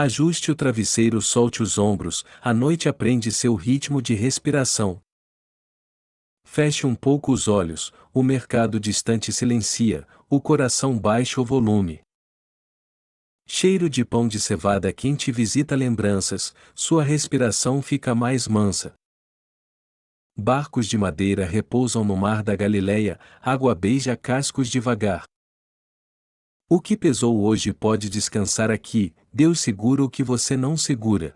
Ajuste o travesseiro, solte os ombros, a noite aprende seu ritmo de respiração. Feche um pouco os olhos, o mercado distante silencia, o coração baixa o volume. Cheiro de pão de cevada quente visita lembranças, sua respiração fica mais mansa. Barcos de madeira repousam no mar da Galileia, água beija cascos devagar. O que pesou hoje pode descansar aqui, Deus segura o que você não segura.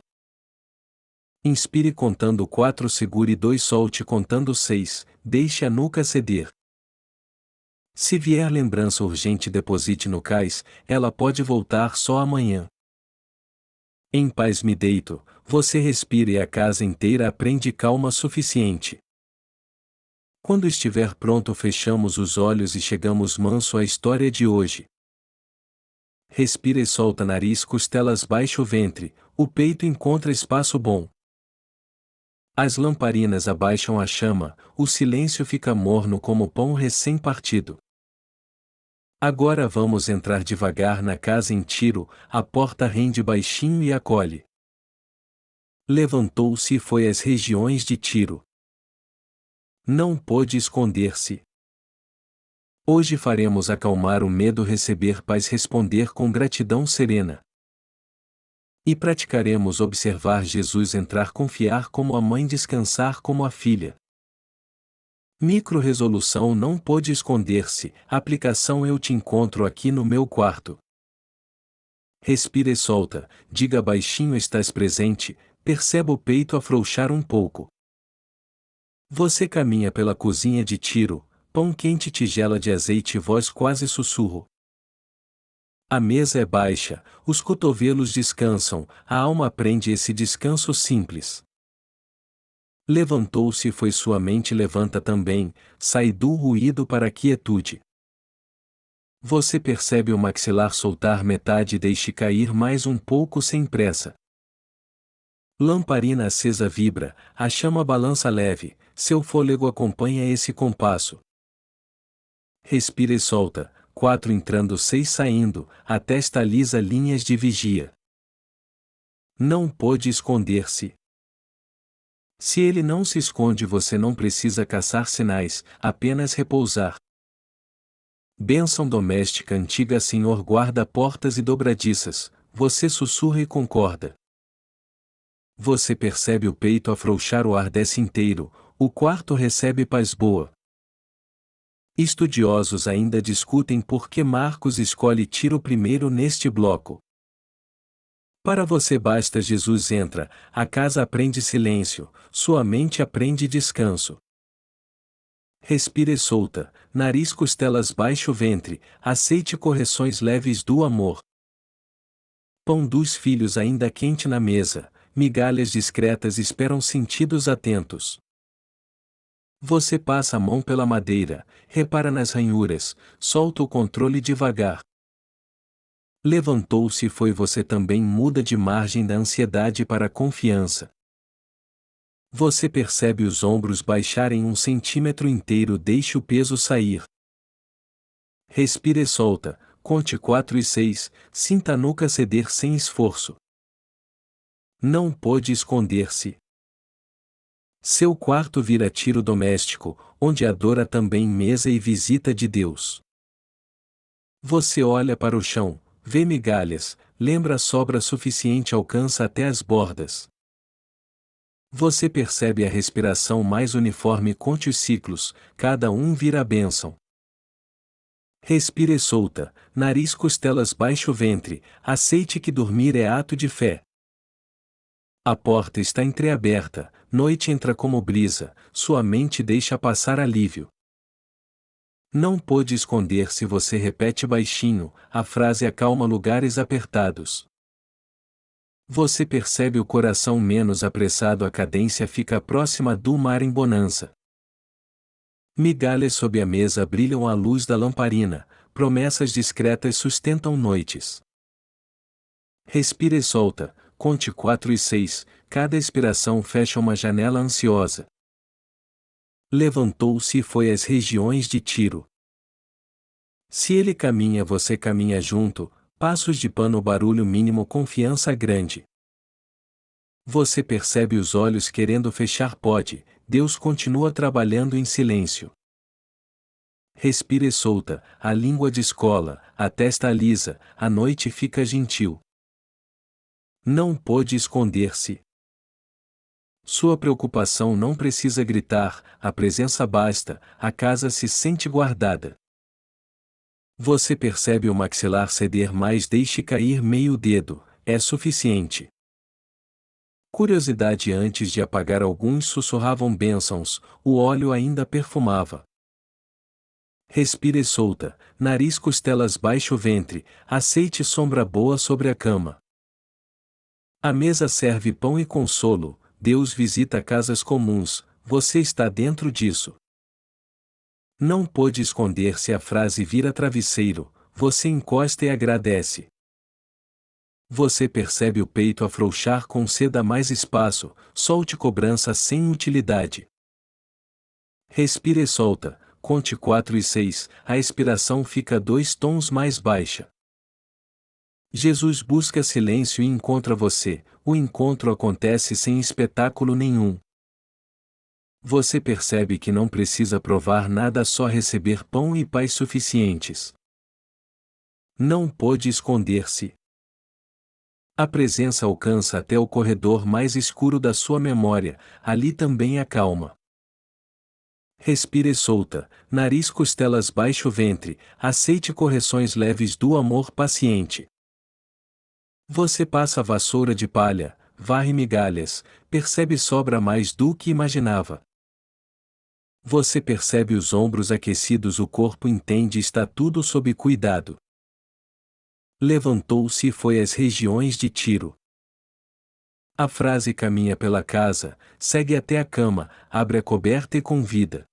Inspire contando 4, segure 2, solte contando 6, deixe a nuca ceder. Se vier lembrança urgente, deposite no cais, ela pode voltar só amanhã. Em paz me deito, você respira e a casa inteira aprende calma suficiente. Quando estiver pronto, fechamos os olhos e chegamos manso à história de hoje. Respira e solta nariz, costelas, baixa o ventre, o peito encontra espaço bom. As lamparinas abaixam a chama, o silêncio fica morno como pão recém-partido. Agora vamos entrar devagar na casa em Tiro, a porta rende baixinho e acolhe. Levantou-se e foi às regiões de Tiro. Não pôde esconder-se. Hoje faremos acalmar o medo, receber paz, responder com gratidão serena. E praticaremos observar Jesus entrar, confiar como a mãe, descansar como a filha. Micro-resolução: não pôde esconder-se, aplicação: eu te encontro aqui no meu quarto. Respira e solta, diga baixinho: estás presente, perceba o peito afrouxar um pouco. Você caminha pela cozinha de Tiro, pão quente, tigela de azeite, voz quase sussurro. A mesa é baixa, os cotovelos descansam, a alma aprende esse descanso simples. Levantou-se e foi, sua mente levanta também, sai do ruído para a quietude. Você percebe o maxilar soltar metade, deixe cair mais um pouco sem pressa. Lamparina acesa vibra, a chama balança leve, seu fôlego acompanha esse compasso. Respira e solta, 4 entrando, 6 saindo, a testa lisa, linhas de vigia. Não pôde esconder-se. Se ele não se esconde, você não precisa caçar sinais, apenas repousar. Bênção doméstica antiga: Senhor, guarda portas e dobradiças, você sussurra e concorda. Você percebe o peito afrouxar, o ar desce inteiro, o quarto recebe paz boa. Estudiosos ainda discutem por que Marcos escolhe Tiro primeiro neste bloco. Para você basta: Jesus entra, a casa aprende silêncio, sua mente aprende descanso. Respira e solta, nariz, costelas, baixo ventre, aceite correções leves do amor. Pão dos filhos ainda quente na mesa, migalhas discretas esperam sentidos atentos. Você passa a mão pela madeira, repara nas ranhuras, solta o controle devagar. Levantou-se e foi, você também muda de margem da ansiedade para a confiança. Você percebe os ombros baixarem 1 centímetro inteiro, deixe o peso sair. Respira e solta, conte 4 e 6, sinta a nuca ceder sem esforço. Não pôde esconder-se. Seu quarto vira Tiro doméstico, onde adora também mesa e visita de Deus. Você olha para o chão, vê migalhas, lembra sobra suficiente, alcança até as bordas. Você percebe a respiração mais uniforme, conte os ciclos, cada um vira a bênção. Respira e solta, nariz, costelas, baixo ventre, aceite que dormir é ato de fé. A porta está entreaberta, noite entra como brisa, sua mente deixa passar alívio. Não pôde esconder-se, você repete baixinho, a frase acalma lugares apertados. Você percebe o coração menos apressado, a cadência fica próxima do mar em bonança. Migalhas sob a mesa brilham à luz da lamparina, promessas discretas sustentam noites. Respira e solta, conte 4 e 6, cada expiração fecha uma janela ansiosa. Levantou-se e foi às regiões de Tiro. Se ele caminha, você caminha junto, Passos de pano, barulho mínimo, confiança grande. Você percebe os olhos querendo fechar, pode, Deus continua trabalhando em silêncio. Respire solta, a língua descola, a testa alisa, a noite fica gentil. Não pôde esconder-se. Sua preocupação não precisa gritar, a presença basta, a casa se sente guardada. Você percebe o maxilar ceder, mas deixe cair meio dedo, é suficiente. Curiosidade, antes de apagar alguns sussurravam bênçãos, o óleo ainda perfumava. Respire solta, nariz, costelas, baixo ventre, aceite, sombra boa sobre a cama. A mesa serve pão e consolo, Deus visita casas comuns, você está dentro disso. Não pôde esconder-se, a frase vira travesseiro, você encosta e agradece. Você percebe o peito afrouxar, conceda mais espaço, solte cobrança sem utilidade. Respire solta, conte 4 e 6, a expiração fica 2 tons mais baixa. Jesus busca silêncio e encontra você, o encontro acontece sem espetáculo nenhum. Você percebe que não precisa provar nada, só receber pão e paz suficientes. Não pôde esconder-se. A presença alcança até o corredor mais escuro da sua memória, ali também acalma. Respire solta, nariz, costelas, baixo ventre, aceite correções leves do amor paciente. Você passa a vassoura de palha, varre migalhas, percebe sobra mais do que imaginava. Você percebe os ombros aquecidos, o corpo entende, está tudo sob cuidado. Levantou-se e foi às regiões de Tiro. A frase caminha pela casa, segue até a cama, abre a coberta e convida.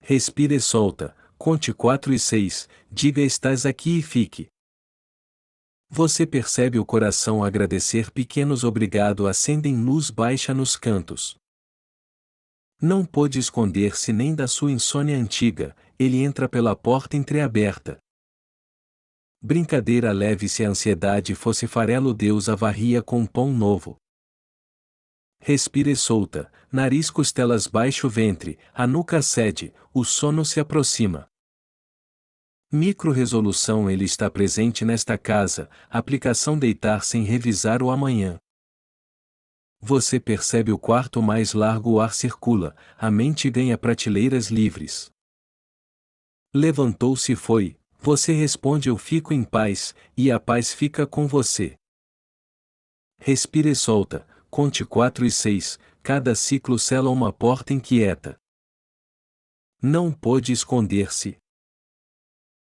Respire solta, conte 4 e 6, diga estás aqui e fique. Você percebe o coração agradecer, pequenos obrigado acendem luz baixa nos cantos. Não pôde esconder-se nem da sua insônia antiga, ele entra pela porta entreaberta. Brincadeira leve, se a ansiedade fosse farelo, Deus a varria com pão novo. Respire solta, nariz, costelas, baixo ventre, a nuca cede, o sono se aproxima. Micro-resolução, ele está presente nesta casa, aplicação deitar sem revisar o amanhã. Você percebe o quarto mais largo, o ar circula, a mente ganha prateleiras livres. Levantou-se e foi, você responde eu fico em paz, e a paz fica com você. Respire solta, conte 4 e 6, cada ciclo sela uma porta inquieta. Não pôde esconder-se.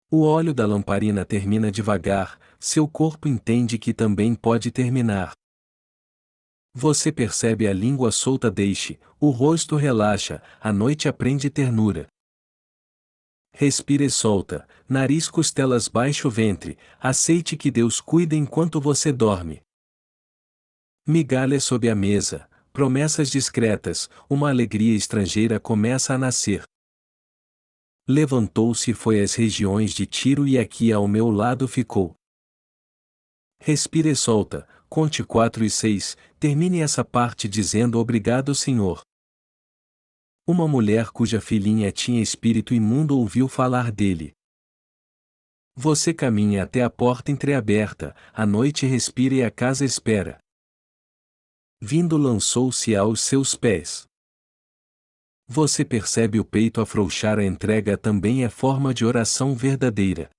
O óleo da lamparina termina devagar, seu corpo entende que também pode terminar. Você percebe a língua solta, deixe, o rosto relaxa, a noite aprende ternura. Respire solta, nariz, costelas, baixo ventre, aceite que Deus cuida enquanto você dorme. Migalhas sob a mesa, promessas discretas, uma alegria estrangeira começa a nascer. Levantou-se e foi às regiões de Tiro e aqui ao meu lado ficou. Respire solta, conte 4 e 6, termine essa parte dizendo obrigado, Senhor. Uma mulher cuja filhinha tinha espírito imundo ouviu falar dele. Você caminha até a porta entreaberta, a noite respira e a casa espera. Vindo, lançou-se aos seus pés. Você percebe o peito afrouxar, a entrega também é forma de oração verdadeira.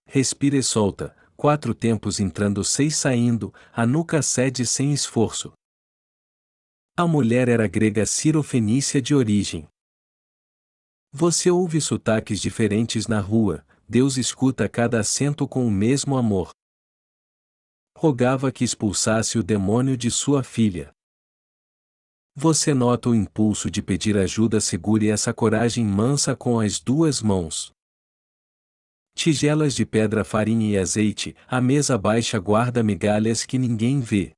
Respire solta, 4 tempos entrando, 6 saindo, a nuca cede sem esforço. A mulher era grega cirofenícia de origem. Você ouve sotaques diferentes na rua, Deus escuta cada acento com o mesmo amor. Rogava que expulsasse o demônio de sua filha. Você nota o impulso de pedir ajuda, segure essa coragem mansa com as 2 mãos. Tigelas de pedra, farinha e azeite, a mesa baixa guarda migalhas que ninguém vê.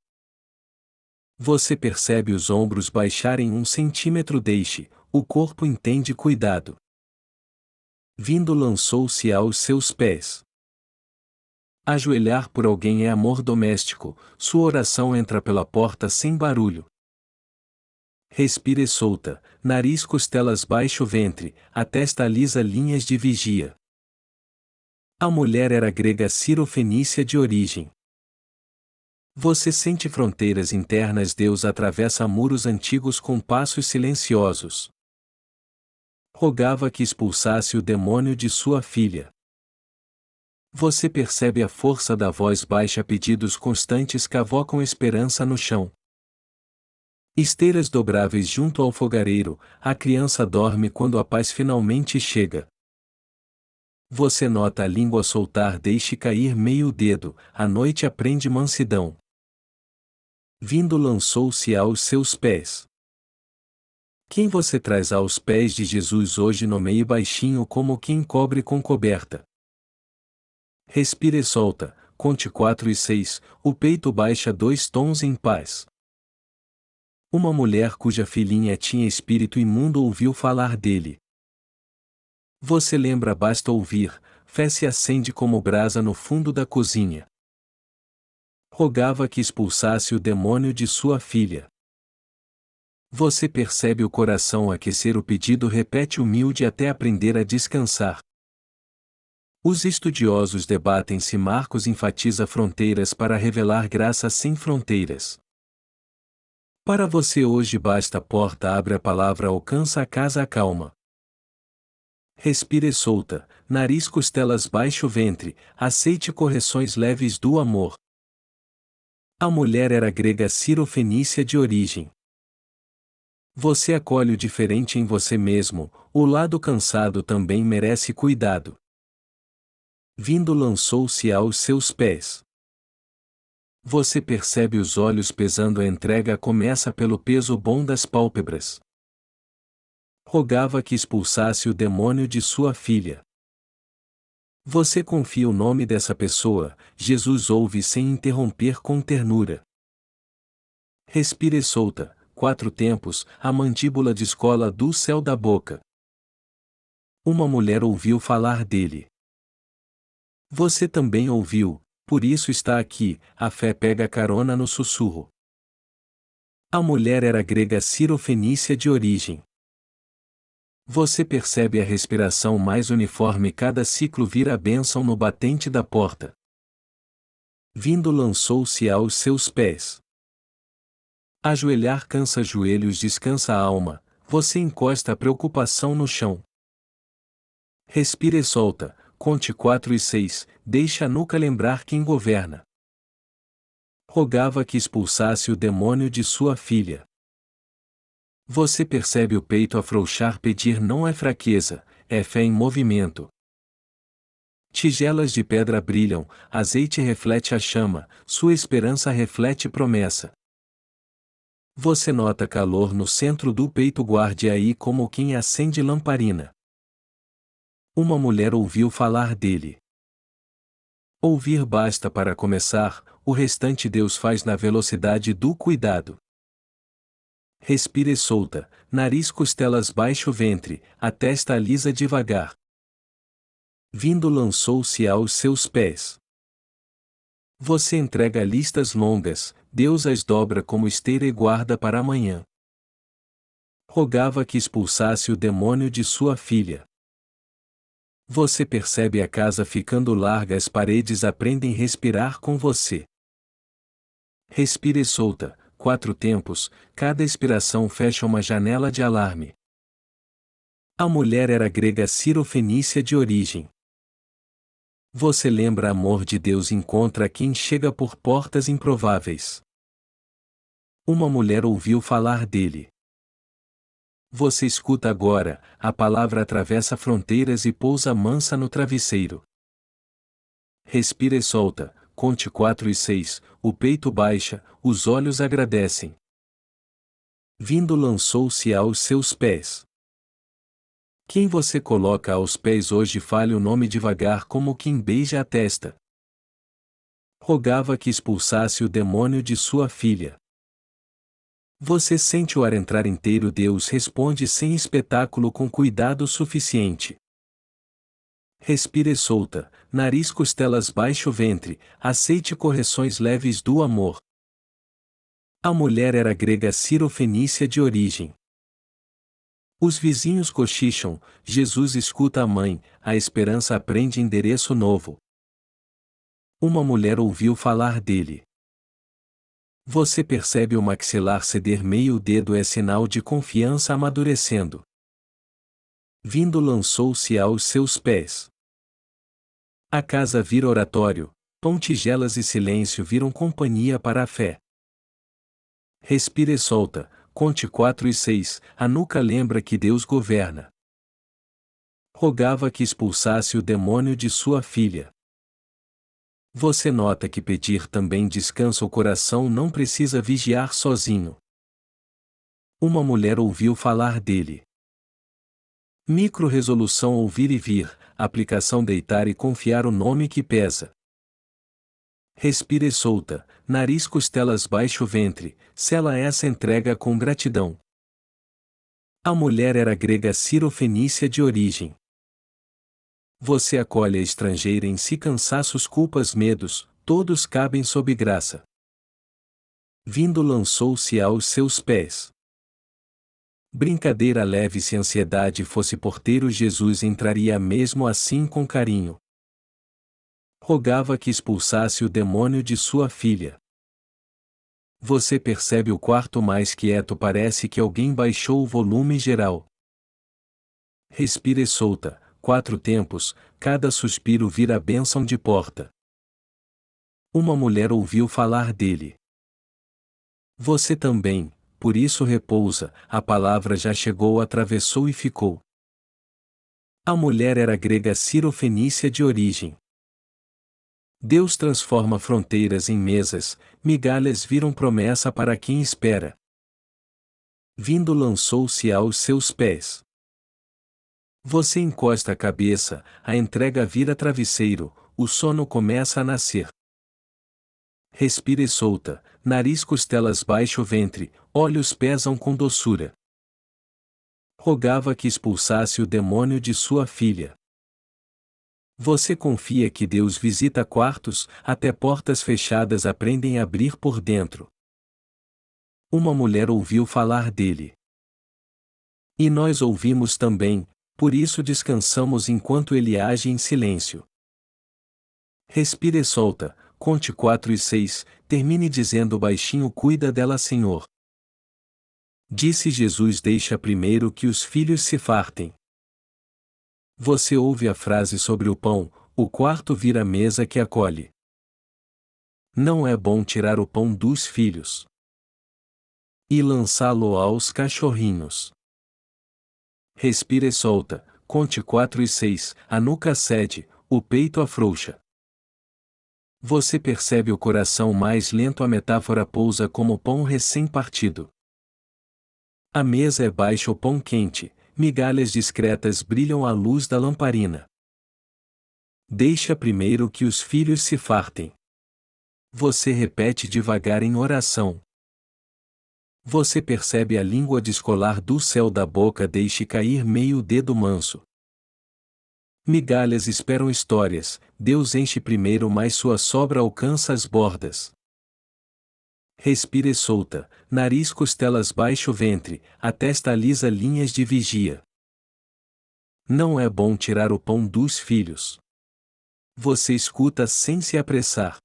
Você percebe os ombros baixarem 1 centímetro, deixe, o corpo entende cuidado. Vindo, lançou-se aos seus pés. Ajoelhar por alguém é amor doméstico, sua oração entra pela porta sem barulho. Respire solta, nariz costelas baixo ventre, a testa lisa linhas de vigia. A mulher era grega cirofenícia de origem. Você sente fronteiras internas. Deus atravessa muros antigos com passos silenciosos. Rogava que expulsasse o demônio de sua filha. Você percebe a força da voz baixa, pedidos constantes cavocam esperança no chão. Esteiras dobráveis junto ao fogareiro, a criança dorme quando a paz finalmente chega. Você nota a língua soltar, deixe cair meio dedo, a noite aprende mansidão. Vindo lançou-se aos seus pés. Quem você traz aos pés de Jesus hoje? Nomeie baixinho como quem cobre com coberta. Respire solta, conte 4 e 6, o peito baixa 2 tons em paz. Uma mulher cuja filhinha tinha espírito imundo ouviu falar dele. Você lembra, basta ouvir, fé se acende como brasa no fundo da cozinha. Rogava que expulsasse o demônio de sua filha. Você percebe o coração aquecer, o pedido repete humilde até aprender a descansar. Os estudiosos debatem-se. Marcos enfatiza fronteiras para revelar graça sem fronteiras. Para você hoje basta a porta abre, a palavra alcança a casa, acalma. Respire solta, nariz costelas baixo ventre, aceite correções leves do amor. A mulher era grega cirofenícia de origem. Você acolhe o diferente em você mesmo, o lado cansado também merece cuidado. Vindo lançou-se aos seus pés. Você percebe os olhos pesando, a entrega começa pelo peso bom das pálpebras. Rogava que expulsasse o demônio de sua filha. Você confia o nome dessa pessoa, Jesus ouve sem interromper com ternura. Respire solta, 4 tempos, a mandíbula descola do céu da boca. Uma mulher ouviu falar dele. Você também ouviu, por isso está aqui, a fé pega carona no sussurro. A mulher era grega cirofenícia de origem. Você percebe a respiração mais uniforme, cada ciclo vira a bênção no batente da porta. Vindo lançou-se aos seus pés. Ajoelhar cansa joelhos, descansa a alma, você encosta a preocupação no chão. Respire solta, conte 4 e 6, deixa a nuca lembrar quem governa. Rogava que expulsasse o demônio de sua filha. Você percebe o peito afrouxar, pedir não é fraqueza, é fé em movimento. Tigelas de pedra brilham, azeite reflete a chama, sua esperança reflete promessa. Você nota calor no centro do peito, guarde aí como quem acende lamparina. Uma mulher ouviu falar dele. Ouvir basta para começar, o restante Deus faz na velocidade do cuidado. Respire solta, nariz costelas baixo ventre, a testa alisa devagar. Vindo lançou-se aos seus pés. Você entrega listas longas, Deus as dobra como esteira e guarda para amanhã. Rogava que expulsasse o demônio de sua filha. Você percebe a casa ficando larga, as paredes aprendem a respirar com você. Respire solta, 4 tempos, cada expiração fecha uma janela de alarme. A mulher era grega cirofenícia de origem. Você lembra, amor de Deus encontra quem chega por portas improváveis. Uma mulher ouviu falar dele. Você escuta agora, a palavra atravessa fronteiras e pousa mansa no travesseiro. Respire solta, conte 4 e 6, o peito baixa, os olhos agradecem. Vindo lançou-se aos seus pés. Quem você coloca aos pés hoje? Fale o nome devagar como quem beija a testa. Rogava que expulsasse o demônio de sua filha. Você sente o ar entrar inteiro, Deus responde sem espetáculo, com cuidado suficiente. Respire solta, nariz, costelas, baixo ventre, aceite correções leves do amor. A mulher era grega cirofenícia de origem. Os vizinhos cochicham, Jesus escuta a mãe, a esperança aprende endereço novo. Uma mulher ouviu falar dele. Você percebe o maxilar ceder meio dedo, é sinal de confiança amadurecendo. Vindo, lançou-se aos seus pés. A casa vira oratório, pão, tigelas e silêncio viram companhia para a fé. Respire solta, conte 4 e 6, a nuca lembra que Deus governa. Rogava que expulsasse o demônio de sua filha. Você nota que pedir também descansa o coração, não precisa vigiar sozinho. Uma mulher ouviu falar dele. Micro-resolução, ouvir e vir, aplicação, deitar e confiar, o nome que pesa. Respire solta, nariz, costelas, baixo ventre, sela essa entrega com gratidão. A mulher era grega cirofenícia de origem. Você acolhe a estrangeira em si, cansaços, culpas, medos, todos cabem sob graça. Vindo, lançou-se aos seus pés. Brincadeira leve, se ansiedade fosse porteiro, Jesus entraria mesmo assim com carinho. Rogava que expulsasse o demônio de sua filha. Você percebe o quarto mais quieto, parece que alguém baixou o volume geral. Respire solta, 4 tempos, cada suspiro vira bênção de porta. Uma mulher ouviu falar dele. Você também, por isso repousa, a palavra já chegou, atravessou e ficou. A mulher era grega cirofenícia de origem. Deus transforma fronteiras em mesas, migalhas viram promessa para quem espera. Vindo, lançou-se aos seus pés. Você encosta a cabeça, a entrega vira travesseiro, o sono começa a nascer. Respire solta, nariz, costelas, baixo ventre, olhos pesam com doçura. Rogava que expulsasse o demônio de sua filha. Você confia que Deus visita quartos, até portas fechadas aprendem a abrir por dentro. Uma mulher ouviu falar dele. E nós ouvimos também, por isso descansamos enquanto ele age em silêncio. Respire solta, conte 4 e 6, termine dizendo baixinho: cuida dela, Senhor. Disse Jesus: deixa primeiro que os filhos se fartem. Você ouve a frase sobre o pão, o quarto vira mesa que acolhe. Não é bom tirar o pão dos filhos e lançá-lo aos cachorrinhos. Respire solta, conte 4 e 6, a nuca cede, o peito afrouxa. Você percebe o coração mais lento, a metáfora pousa como pão recém-partido. A mesa é baixa, o pão quente, migalhas discretas brilham à luz da lamparina. Deixa primeiro que os filhos se fartem. Você repete devagar em oração. Você percebe a língua descolar do céu da boca, deixe cair meio dedo manso. Migalhas esperam histórias, Deus enche primeiro, mas sua sobra alcança as bordas. Respire solta, nariz, costelas, baixo ventre, a testa alisa, linhas de vigia. Não é bom tirar o pão dos filhos. Você escuta sem se apressar.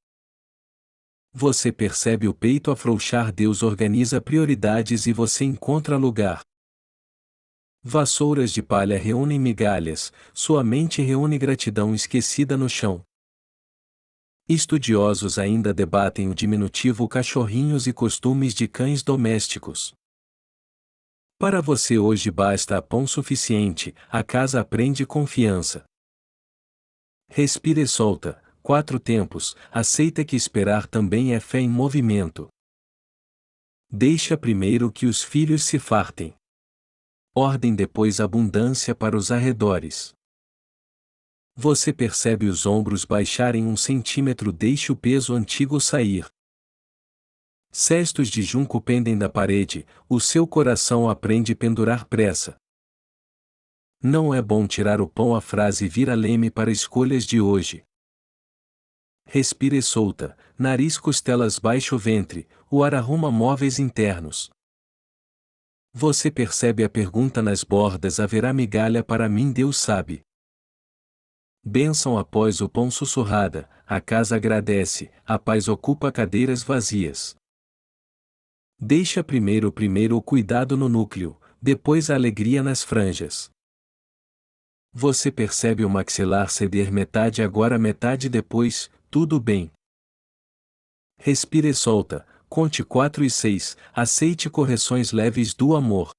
Você percebe o peito afrouxar, Deus organiza prioridades e você encontra lugar. Vassouras de palha reúnem migalhas, sua mente reúne gratidão esquecida no chão. Estudiosos ainda debatem o diminutivo cachorrinhos e costumes de cães domésticos. Para você hoje basta pão suficiente, a casa aprende confiança. Respire solta, 4 tempos, aceita que esperar também é fé em movimento. Deixa primeiro que os filhos se fartem. Ordem, depois abundância para os arredores. Você percebe os ombros baixarem 1 centímetro, deixe o peso antigo sair. Cestos de junco pendem da parede, o seu coração aprende pendurar pressa. Não é bom tirar o pão. A frase vira leme para escolhas de hoje. Respire solta, nariz, costelas, baixo ventre, o ar arruma móveis internos. Você percebe a pergunta nas bordas: haverá migalha para mim? Deus sabe. Bênção após o pão sussurrada, a casa agradece, a paz ocupa cadeiras vazias. Deixa primeiro o cuidado no núcleo, depois a alegria nas franjas. Você percebe o maxilar ceder metade agora, metade depois, tudo bem. Respire e solta, conte 4 e 6, aceite correções leves do amor.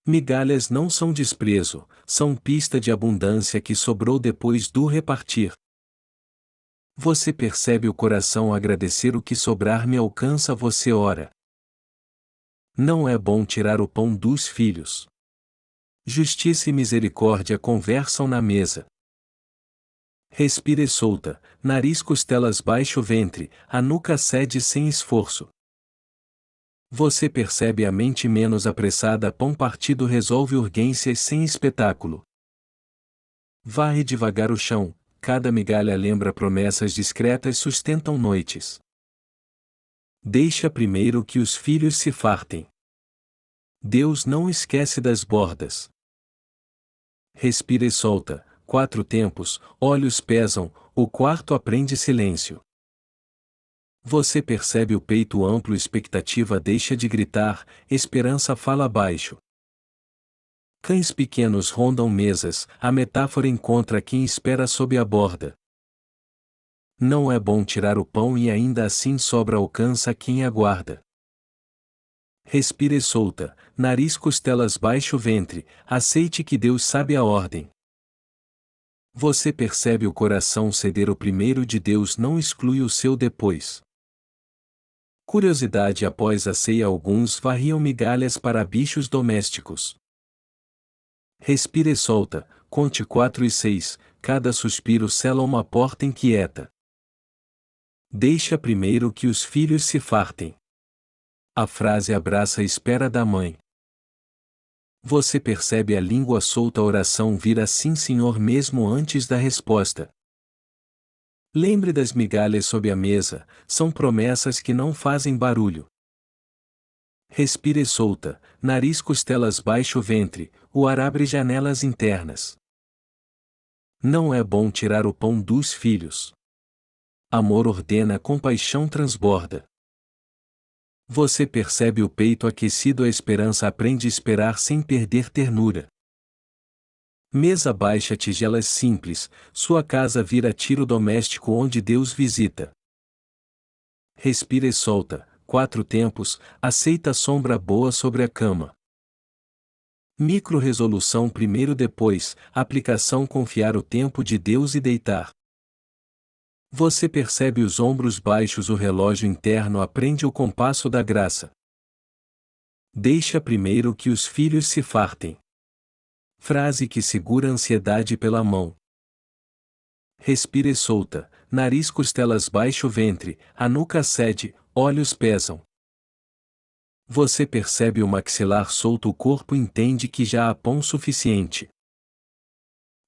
Migalhas não são desprezo, são pista de abundância que sobrou depois do repartir. Você percebe o coração agradecer: o que sobrar me alcança. Você ora. Não é bom tirar o pão dos filhos. Justiça e misericórdia conversam na mesa. Respire solta, nariz, costelas, baixo ventre, a nuca cede sem esforço. Você percebe a mente menos apressada: pão partido resolve urgências sem espetáculo. Varre devagar o chão, cada migalha lembra promessas discretas, sustentam noites. Deixa primeiro que os filhos se fartem. Deus não esquece das bordas. Respira e solta, 4 tempos, olhos pesam, o quarto aprende silêncio. Você percebe o peito amplo, expectativa deixa de gritar, esperança fala baixo. Cães pequenos rondam mesas, a metáfora encontra quem espera sob a borda. Não é bom tirar o pão e ainda assim sobra, alcança quem aguarda. Respire solta, nariz, costelas, baixo ventre, aceite que Deus sabe a ordem. Você percebe o coração ceder: o primeiro de Deus não exclui o seu depois. Curiosidade após a ceia: alguns varriam migalhas para bichos domésticos. Respire solta, conte 4 e 6, cada suspiro sela uma porta inquieta. Deixa primeiro que os filhos se fartem. A frase abraça a espera da mãe. Você percebe a língua solta: a oração vira sim senhor mesmo antes da resposta. Lembre das migalhas sob a mesa, são promessas que não fazem barulho. Respire solta, nariz, costelas, baixo ventre, o ar abre janelas internas. Não é bom tirar o pão dos filhos. Amor ordena, compaixão transborda. Você percebe o peito aquecido: a esperança aprende a esperar sem perder ternura. Mesa baixa, tigelas simples, sua casa vira tiro doméstico onde Deus visita. Respira e solta, 4 tempos, aceita a sombra boa sobre a cama. Micro-resolução: primeiro depois, aplicação: confiar o tempo de Deus e deitar. Você percebe os ombros baixos: o relógio interno aprende o compasso da graça. Deixa primeiro que os filhos se fartem. Frase que segura a ansiedade pela mão. Respire solta, nariz, costelas, baixo ventre, a nuca cede, olhos pesam. Você percebe o maxilar solto: o corpo entende que já há pão suficiente.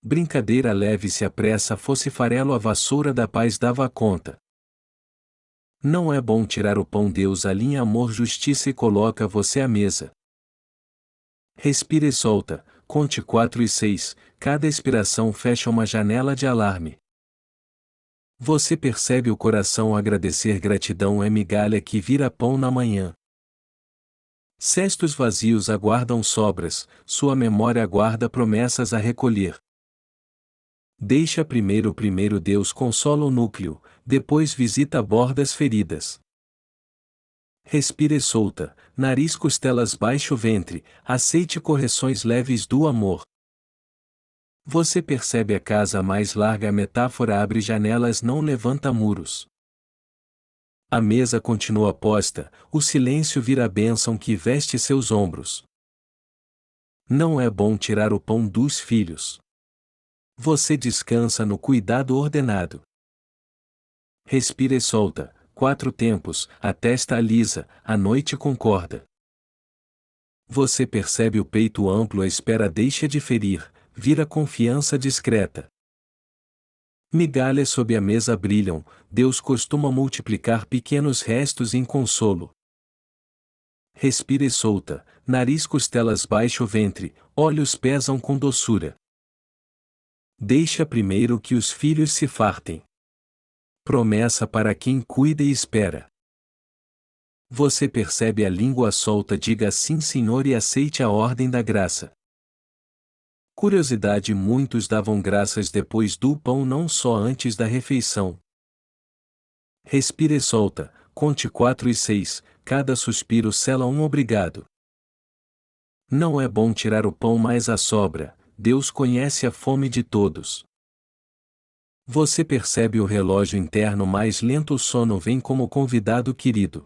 Brincadeira leve: se apressa fosse farelo, a vassoura da paz dava conta. Não é bom tirar o pão. Deus alinha amor, justiça e coloca você à mesa. Respire solta, conte 4 e 6, cada expiração fecha uma janela de alarme. Você percebe o coração agradecer: gratidão é migalha que vira pão na manhã. Cestos vazios aguardam sobras, sua memória aguarda promessas a recolher. Deixa primeiro Deus consola o núcleo, depois visita bordas feridas. Respire solta, nariz, costelas, baixo ventre, aceite correções leves do amor. Você percebe a casa mais larga: a metáfora abre janelas, não levanta muros. A mesa continua posta, o silêncio vira a bênção que veste seus ombros. Não é bom tirar o pão dos filhos. Você descansa no cuidado ordenado. Respire solta, 4 tempos, a testa alisa, a noite concorda. Você percebe o peito amplo, a espera deixa de ferir, vira confiança discreta. Migalhas sob a mesa brilham, Deus costuma multiplicar pequenos restos em consolo. Respire solta, nariz, costelas, baixo ventre, olhos pesam com doçura. Deixa primeiro que os filhos se fartem. Promessa para quem cuida e espera. Você percebe a língua solta, diga sim, Senhor, e aceite a ordem da graça. Curiosidade, muitos davam graças depois do pão, não só antes da refeição. Respire solta, conte 4 e 6, cada suspiro sela um obrigado. Não é bom tirar o pão, mas a sobra, Deus conhece a fome de todos. Você percebe o relógio interno mais lento, o sono vem como convidado querido.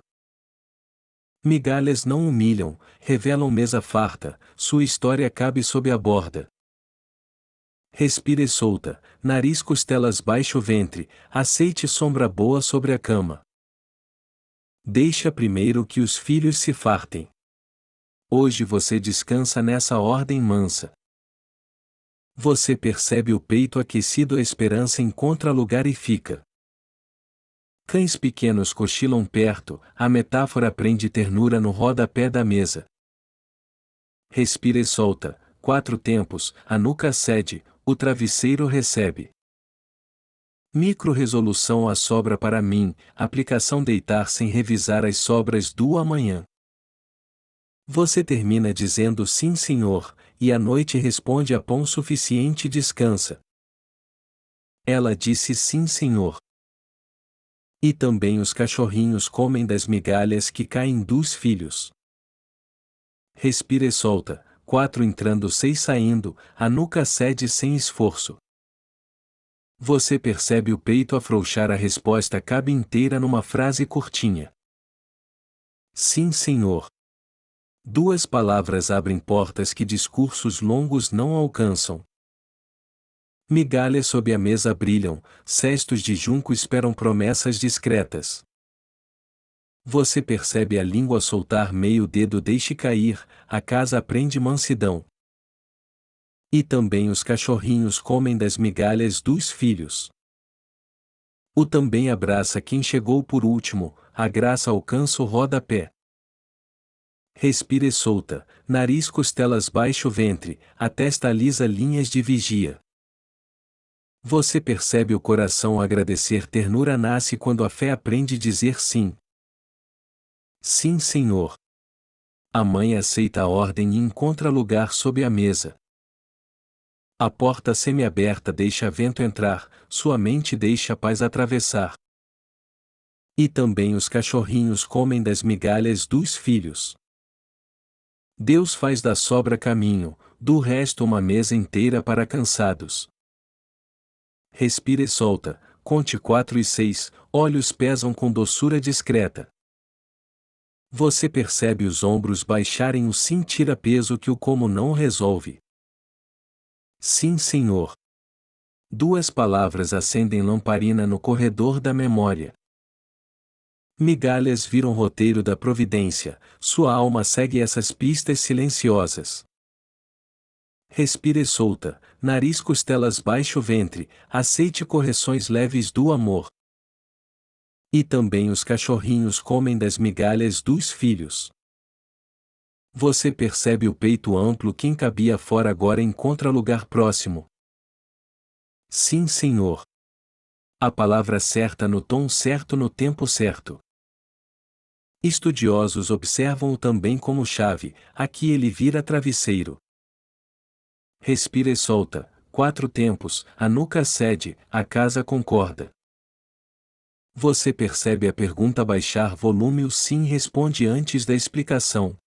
Migalhas não humilham, revelam mesa farta, sua história cabe sob a borda. Respire solta, nariz, costelas, baixo ventre, aceite sombra boa sobre a cama. Deixa primeiro que os filhos se fartem. Hoje você descansa nessa ordem mansa. Você percebe o peito aquecido, a esperança encontra lugar e fica. Cães pequenos cochilam perto, a metáfora prende ternura no rodapé da mesa. Respire solta, 4 tempos, a nuca cede, o travesseiro recebe. Micro-resolução, a sobra para mim, aplicação, deitar sem revisar as sobras do amanhã. Você termina dizendo sim, Senhor, e à noite responde a pão suficiente e descansa. Ela disse sim, Senhor. E também os cachorrinhos comem das migalhas que caem dos filhos. Respire solta, 4 entrando, 6 saindo, a nuca cede sem esforço. Você percebe o peito afrouxar, a resposta cabe inteira numa frase curtinha. Sim, Senhor. 2 palavras abrem portas que discursos longos não alcançam. Migalhas sob a mesa brilham, cestos de junco esperam promessas discretas. Você percebe a língua soltar, meio dedo deixe cair, a casa aprende mansidão. E também os cachorrinhos comem das migalhas dos filhos. O também abraça quem chegou por último, a graça alcança o rodapé. Respire solta, nariz, costelas, baixo ventre, a testa lisa, linhas de vigia. Você percebe o coração agradecer, ternura nasce quando a fé aprende dizer sim. Sim, Senhor. A mãe aceita a ordem e encontra lugar sob a mesa. A porta semiaberta deixa vento entrar, sua mente deixa a paz atravessar. E também os cachorrinhos comem das migalhas dos filhos. Deus faz da sobra caminho, do resto uma mesa inteira para cansados. Respire solta, conte 4 e 6, olhos pesam com doçura discreta. Você percebe os ombros baixarem, o sim tira peso que o como não resolve. Sim, Senhor. 2 palavras acendem lamparina no corredor da memória. Migalhas viram roteiro da providência, sua alma segue essas pistas silenciosas. Respire solta, nariz, costelas, baixo ventre, aceite correções leves do amor. E também os cachorrinhos comem das migalhas dos filhos. Você percebe o peito amplo, quem cabia fora agora encontra lugar próximo. Sim, Senhor. A palavra certa no tom certo no tempo certo. Estudiosos observam-o também como chave, aqui ele vira travesseiro. Respire solta, 4 tempos, a nuca cede, a casa concorda. Você percebe a pergunta baixar volume, o sim responde antes da explicação.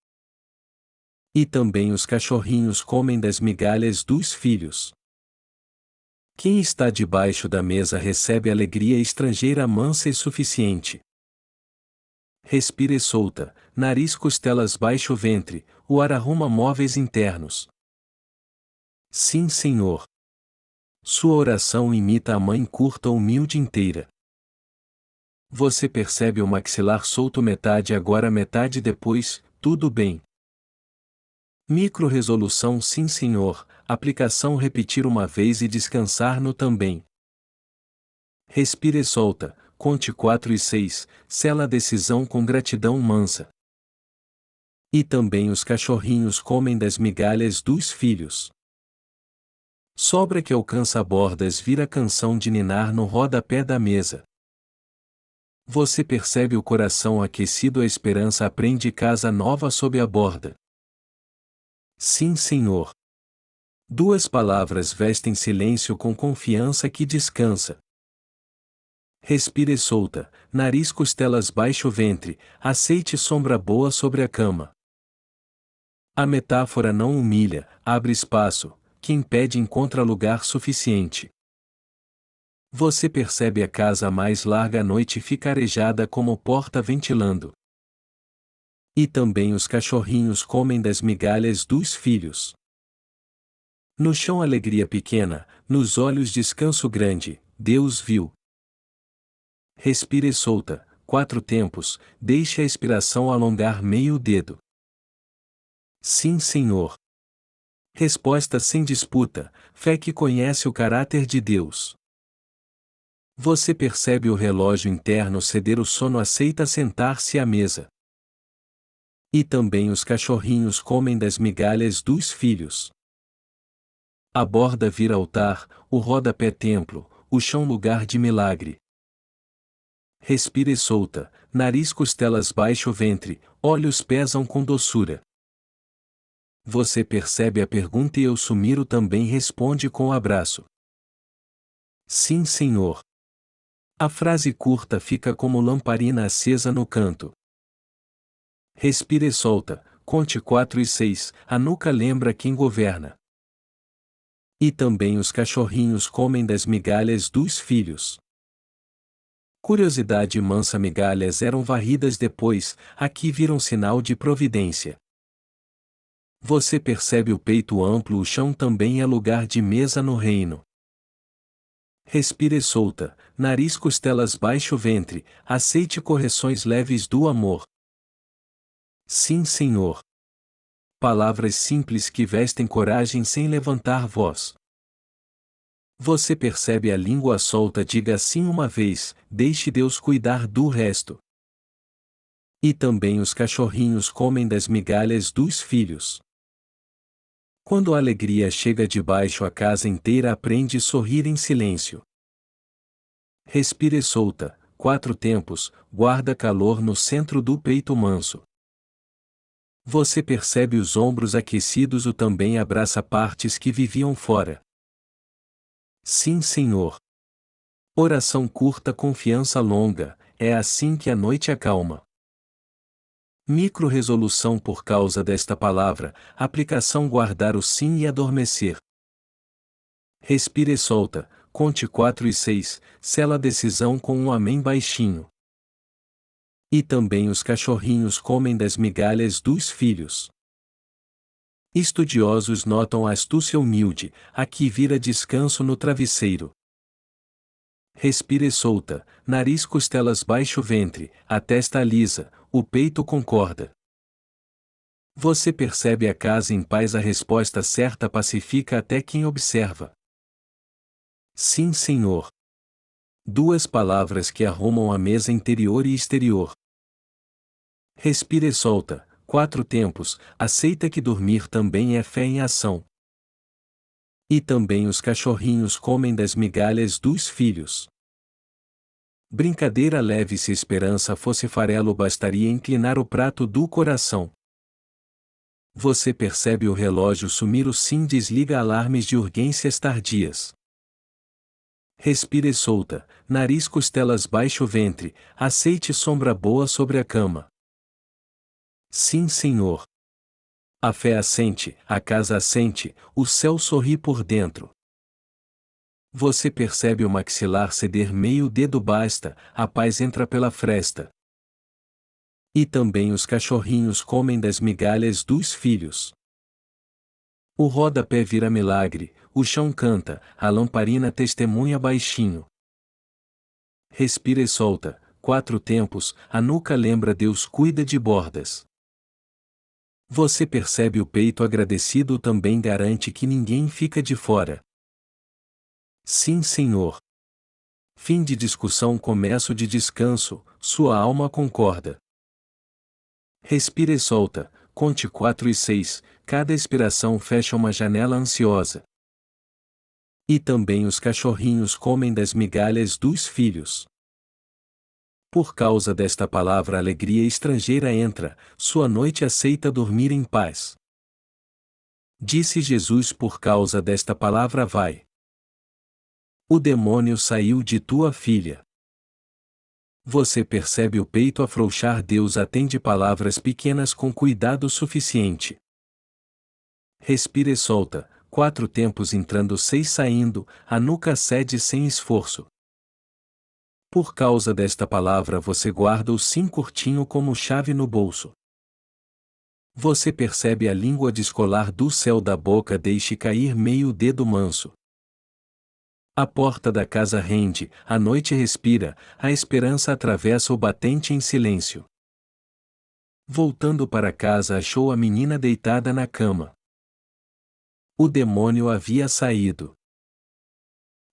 E também os cachorrinhos comem das migalhas dos filhos. Quem está debaixo da mesa recebe alegria estrangeira mansa e suficiente. Respire solta, nariz, costelas, baixo ventre, o ar arruma móveis internos. Sim, Senhor. Sua oração imita a mãe curta humilde inteira. Você percebe o maxilar solto, metade agora, metade depois, tudo bem. Micro-resolução sim senhor, aplicação repetir uma vez e descansar no também. Respire e solta, conte 4 e 6, sela a decisão com gratidão mansa. E também os cachorrinhos comem das migalhas dos filhos. Sobra que alcança bordas vira canção de ninar no rodapé da mesa. Você percebe o coração aquecido, a esperança aprende casa nova sob a borda. Sim senhor. Duas palavras vestem silêncio com confiança que descansa. Respire solta, nariz costelas baixo ventre, aceite sombra boa sobre a cama. A metáfora não humilha, abre espaço, quem pede encontra lugar suficiente. Você percebe a casa mais larga à noite fica arejada como porta ventilando. E também os cachorrinhos comem das migalhas dos filhos. No chão alegria pequena, nos olhos descanso grande, Deus viu. Respire solta, 4 tempos, deixe a expiração alongar meio dedo. Sim senhor. Resposta sem disputa, fé que conhece o caráter de Deus. Você percebe o relógio interno ceder o sono aceita sentar-se à mesa. E também os cachorrinhos comem das migalhas dos filhos. A borda vira altar, o rodapé templo, o chão lugar de milagre. Respire solta, nariz costelas baixo ventre, olhos pesam com doçura. Você percebe a pergunta e eu sumiro também responde com abraço. Sim senhor. A frase curta fica como lamparina acesa no canto. Respire solta, conte 4 e 6, a nuca lembra quem governa. E também os cachorrinhos comem das migalhas dos filhos. Curiosidade mansa migalhas eram varridas depois, aqui viram sinal de providência. Você percebe o peito amplo, o chão também é lugar de mesa no reino. Respire solta, nariz costelas baixo ventre, aceite correções leves do amor. Sim senhor. Palavras simples que vestem coragem sem levantar voz. Você percebe a língua solta, diga sim uma vez, deixe Deus cuidar do resto. E também os cachorrinhos comem das migalhas dos filhos. Quando a alegria chega de baixo a casa inteira aprende a sorrir em silêncio. Respire solta, 4 tempos, guarda calor no centro do peito manso. Você percebe os ombros aquecidos, o também abraça partes que viviam fora. Sim senhor. Oração curta, confiança longa, é assim que a noite acalma. Micro-resolução por causa desta palavra, aplicação guardar o sim e adormecer. Respire solta, conte 4 e 6, sela a decisão com um amém baixinho. E também os cachorrinhos comem das migalhas dos filhos. Estudiosos notam a astúcia humilde, aqui vira descanso no travesseiro. Respire solta, nariz costelas baixo ventre, a testa lisa, o peito concorda. Você percebe a casa em paz, a resposta certa pacifica até quem observa. Sim senhor. Duas palavras que arrumam a mesa interior e exterior. Respire solta, 4 tempos, aceita que dormir também é fé em ação. E também os cachorrinhos comem das migalhas dos filhos. Brincadeira leve, se esperança fosse farelo bastaria inclinar o prato do coração. Você percebe o relógio sumir, o sim desliga alarmes de urgências tardias. Respire solta, nariz costelas baixo ventre, aceite sombra boa sobre a cama. Sim senhor. A fé assente, a casa assente, o céu sorri por dentro. Você percebe o maxilar ceder meio dedo basta, a paz entra pela fresta. E também os cachorrinhos comem das migalhas dos filhos. O rodapé vira milagre, o chão canta, a lamparina testemunha baixinho. Respira e solta, 4 tempos, a nuca lembra Deus cuida de bordas. Você percebe o peito agradecido também garante que ninguém fica de fora. Sim, Senhor. Fim de discussão, começo de descanso, sua alma concorda. Respira e solta, conte 4 e 6, cada expiração fecha uma janela ansiosa. E também os cachorrinhos comem das migalhas dos filhos. Por causa desta palavra alegria estrangeira entra, sua noite aceita dormir em paz. Disse Jesus: por causa desta palavra vai. O demônio saiu de tua filha. Você percebe o peito afrouxar, Deus atende palavras pequenas com cuidado suficiente. Respira e solta, 4 tempos entrando 6 saindo, a nuca cede sem esforço. Por causa desta palavra você guarda o sim curtinho como chave no bolso. Você percebe a língua descolar do céu da boca, deixe cair meio dedo manso. A porta da casa rende, a noite respira, a esperança atravessa o batente em silêncio. Voltando para casa achou a menina deitada na cama. O demônio havia saído.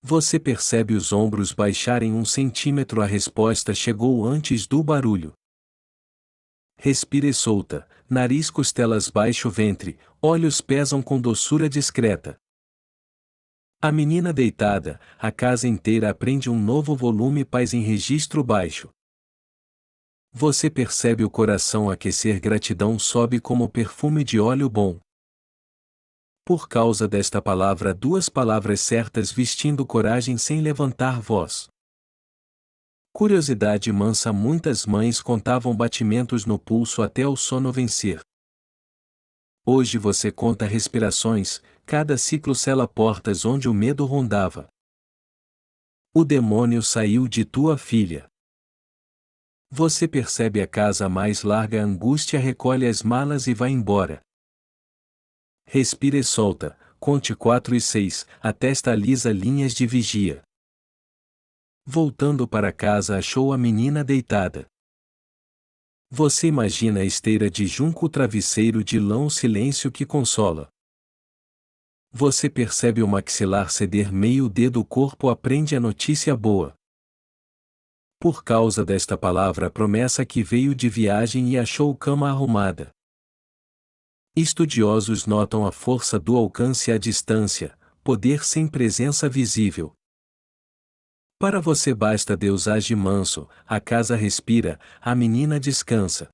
Você percebe os ombros baixarem 1 centímetro, a resposta chegou antes do barulho. Respira e solta, nariz, costelas, baixo ventre, olhos pesam com doçura discreta. A menina deitada, a casa inteira aprende um novo volume, paz em registro baixo. Você percebe o coração aquecer, gratidão sobe como perfume de óleo bom. Por causa desta palavra, 2 palavras certas, vestindo coragem sem levantar voz. Curiosidade mansa, muitas mães contavam batimentos no pulso até o sono vencer. Hoje você conta respirações, cada ciclo sela portas onde o medo rondava. O demônio saiu de tua filha. Você percebe a casa mais larga, a angústia recolhe as malas e vai embora. Respira e solta, conte 4 e 6, a testa alisa linhas de vigia. Voltando para casa achou a menina deitada. Você imagina a esteira de junco, o travesseiro de lã, o silêncio que consola. Você percebe o maxilar ceder meio dedo, o corpo aprende a notícia boa. Por causa desta palavra, a promessa que veio de viagem e achou cama arrumada. Estudiosos notam a força do alcance à distância, poder sem presença visível. Para você basta Deus age manso, a casa respira, a menina descansa.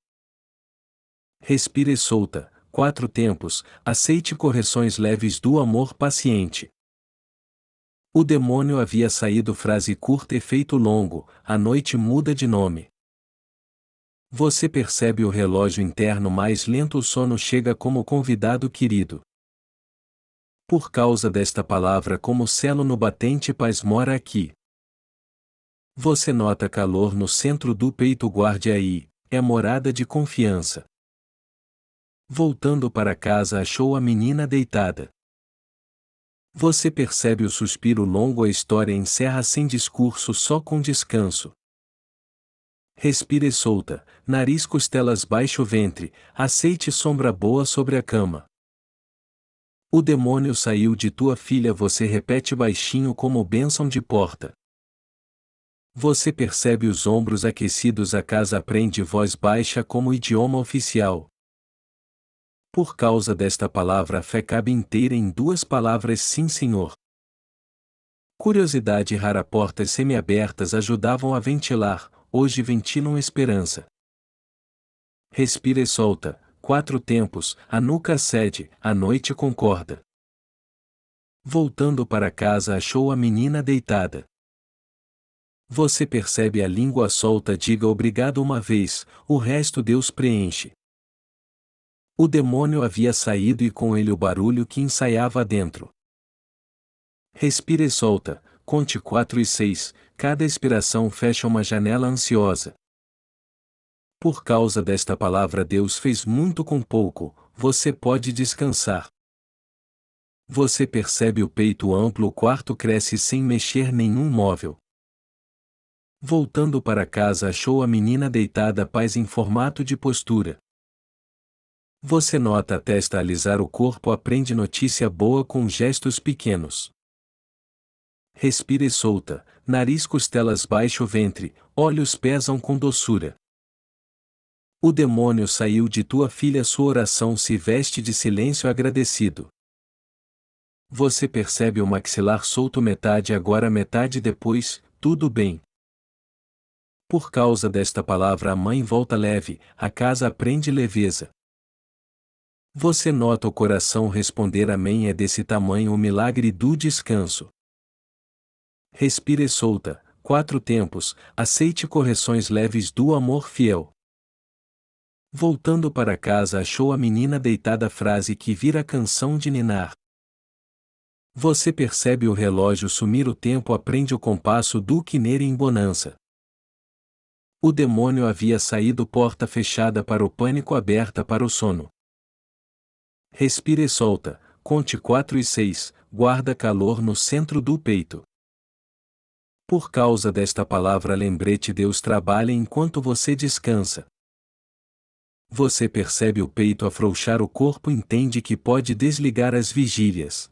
Respira e solta, 4 tempos, aceite correções leves do amor paciente. O demônio havia saído, frase curta, efeito longo, a noite muda de nome. Você percebe o relógio interno mais lento, o sono chega como convidado querido. Por causa desta palavra, como selo no batente, paz mora aqui. Você nota calor no centro do peito, guarde aí, é morada de confiança. Voltando para casa achou a menina deitada. Você percebe o suspiro longo, a história encerra sem discurso, só com descanso. Respira e solta, nariz, costelas, baixo ventre, aceite sombra boa sobre a cama. O demônio saiu de tua filha, você repete baixinho como bênção de porta. Você percebe os ombros aquecidos, a casa aprende voz baixa como idioma oficial. Por causa desta palavra, a fé cabe inteira em 2 palavras: sim, Senhor. Curiosidade rara, portas semiabertas ajudavam a ventilar, hoje ventilam esperança. Respira e solta, 4 tempos, a nuca cede, a noite concorda. Voltando para casa achou a menina deitada. Você percebe a língua solta, diga obrigado uma vez, o resto Deus preenche. O demônio havia saído e com ele o barulho que ensaiava dentro. Respira e solta, conte 4 e 6, cada expiração fecha uma janela ansiosa. Por causa desta palavra, Deus fez muito com pouco, você pode descansar. Você percebe o peito amplo, o quarto cresce sem mexer nenhum móvel. Voltando para casa achou a menina deitada, paz em formato de postura. Você nota a testa alisar o corpo, aprende notícia boa com gestos pequenos. Respire solta, nariz, costelas, baixo ventre, olhos pesam com doçura. O demônio saiu de tua filha, sua oração se veste de silêncio agradecido. Você percebe o maxilar solto metade agora metade depois, tudo bem. Por causa desta palavra a mãe volta leve, a casa aprende leveza. Você nota o coração responder amém, é desse tamanho o milagre do descanso. Respire solta, 4 tempos, aceite correções leves do amor fiel. Voltando para casa achou a menina deitada, frase que vira canção de ninar. Você percebe o relógio sumir, o tempo aprende o compasso do quineiro em bonança. O demônio havia saído, porta fechada para o pânico, aberta para o sono. Respire solta, conte 4 e 6, guarda calor no centro do peito. Por causa desta palavra lembrete, Deus trabalha enquanto você descansa. Você percebe o peito afrouxar, o corpo entende que pode desligar as vigílias.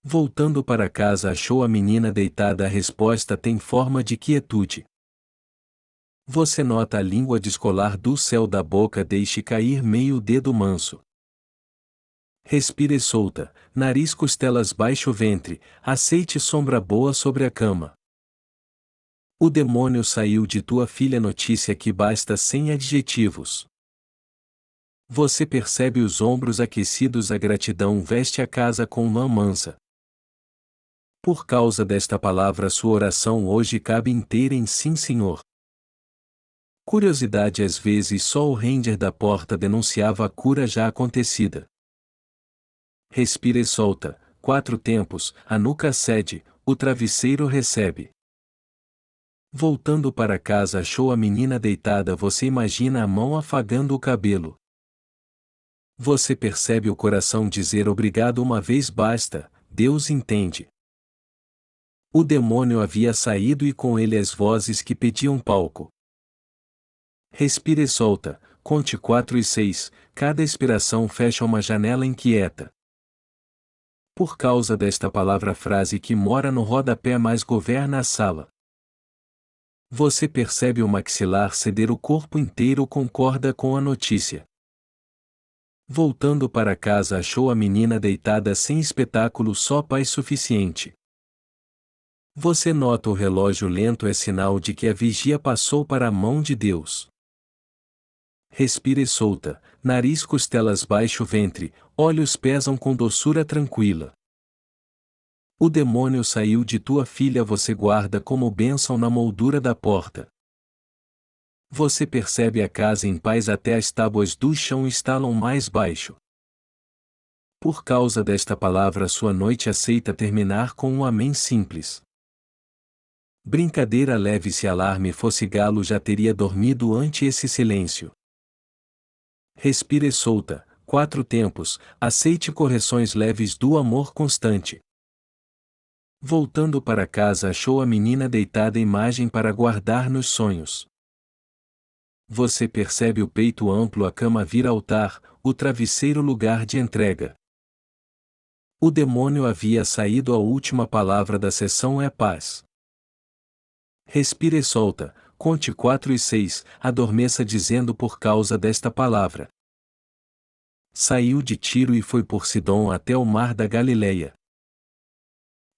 Voltando para casa achou a menina deitada, a resposta tem forma de quietude. Você nota a língua descolar do céu da boca, deixe cair meio dedo manso. Respire solta, nariz, costelas, baixo ventre, aceite sombra boa sobre a cama. O demônio saiu de tua filha, notícia que basta sem adjetivos. Você percebe os ombros aquecidos, a gratidão veste a casa com mão mansa. Por causa desta palavra sua oração hoje cabe inteira em sim, Senhor. Curiosidade, às vezes só o render da porta denunciava a cura já acontecida. Respire solta, 4 tempos, a nuca cede, o travesseiro recebe. Voltando para casa achou a menina deitada, você imagina a mão afagando o cabelo. Você percebe o coração dizer obrigado uma vez basta, Deus entende. O demônio havia saído e com ele as vozes que pediam palco. Respire solta, conte 4 e 6, cada expiração fecha uma janela inquieta. Por causa desta palavra frase que mora no rodapé mas governa a sala. Você percebe o maxilar ceder, o corpo inteiro concorda com a notícia. Voltando para casa achou a menina deitada sem espetáculo, só paz suficiente. Você nota o relógio lento, é sinal de que a vigia passou para a mão de Deus. Respire solta, nariz, costelas, baixo ventre, olhos pesam com doçura tranquila. O demônio saiu de tua filha, você guarda como bênção na moldura da porta. Você percebe a casa em paz, até as tábuas do chão estalam mais baixo. Por causa desta palavra sua noite aceita terminar com um amém simples. Brincadeira leve, se alarme fosse galo já teria dormido ante esse silêncio. Respire solta, 4 tempos, aceite correções leves do amor constante. Voltando para casa achou a menina deitada, imagem para guardar nos sonhos. Você percebe o peito amplo, a cama vira altar, o travesseiro lugar de entrega. O demônio havia saído, a última palavra da sessão é paz. Respire solta, conte 4 e 6, adormeça dizendo por causa desta palavra. Saiu de Tiro e foi por Sidom até o mar da Galileia.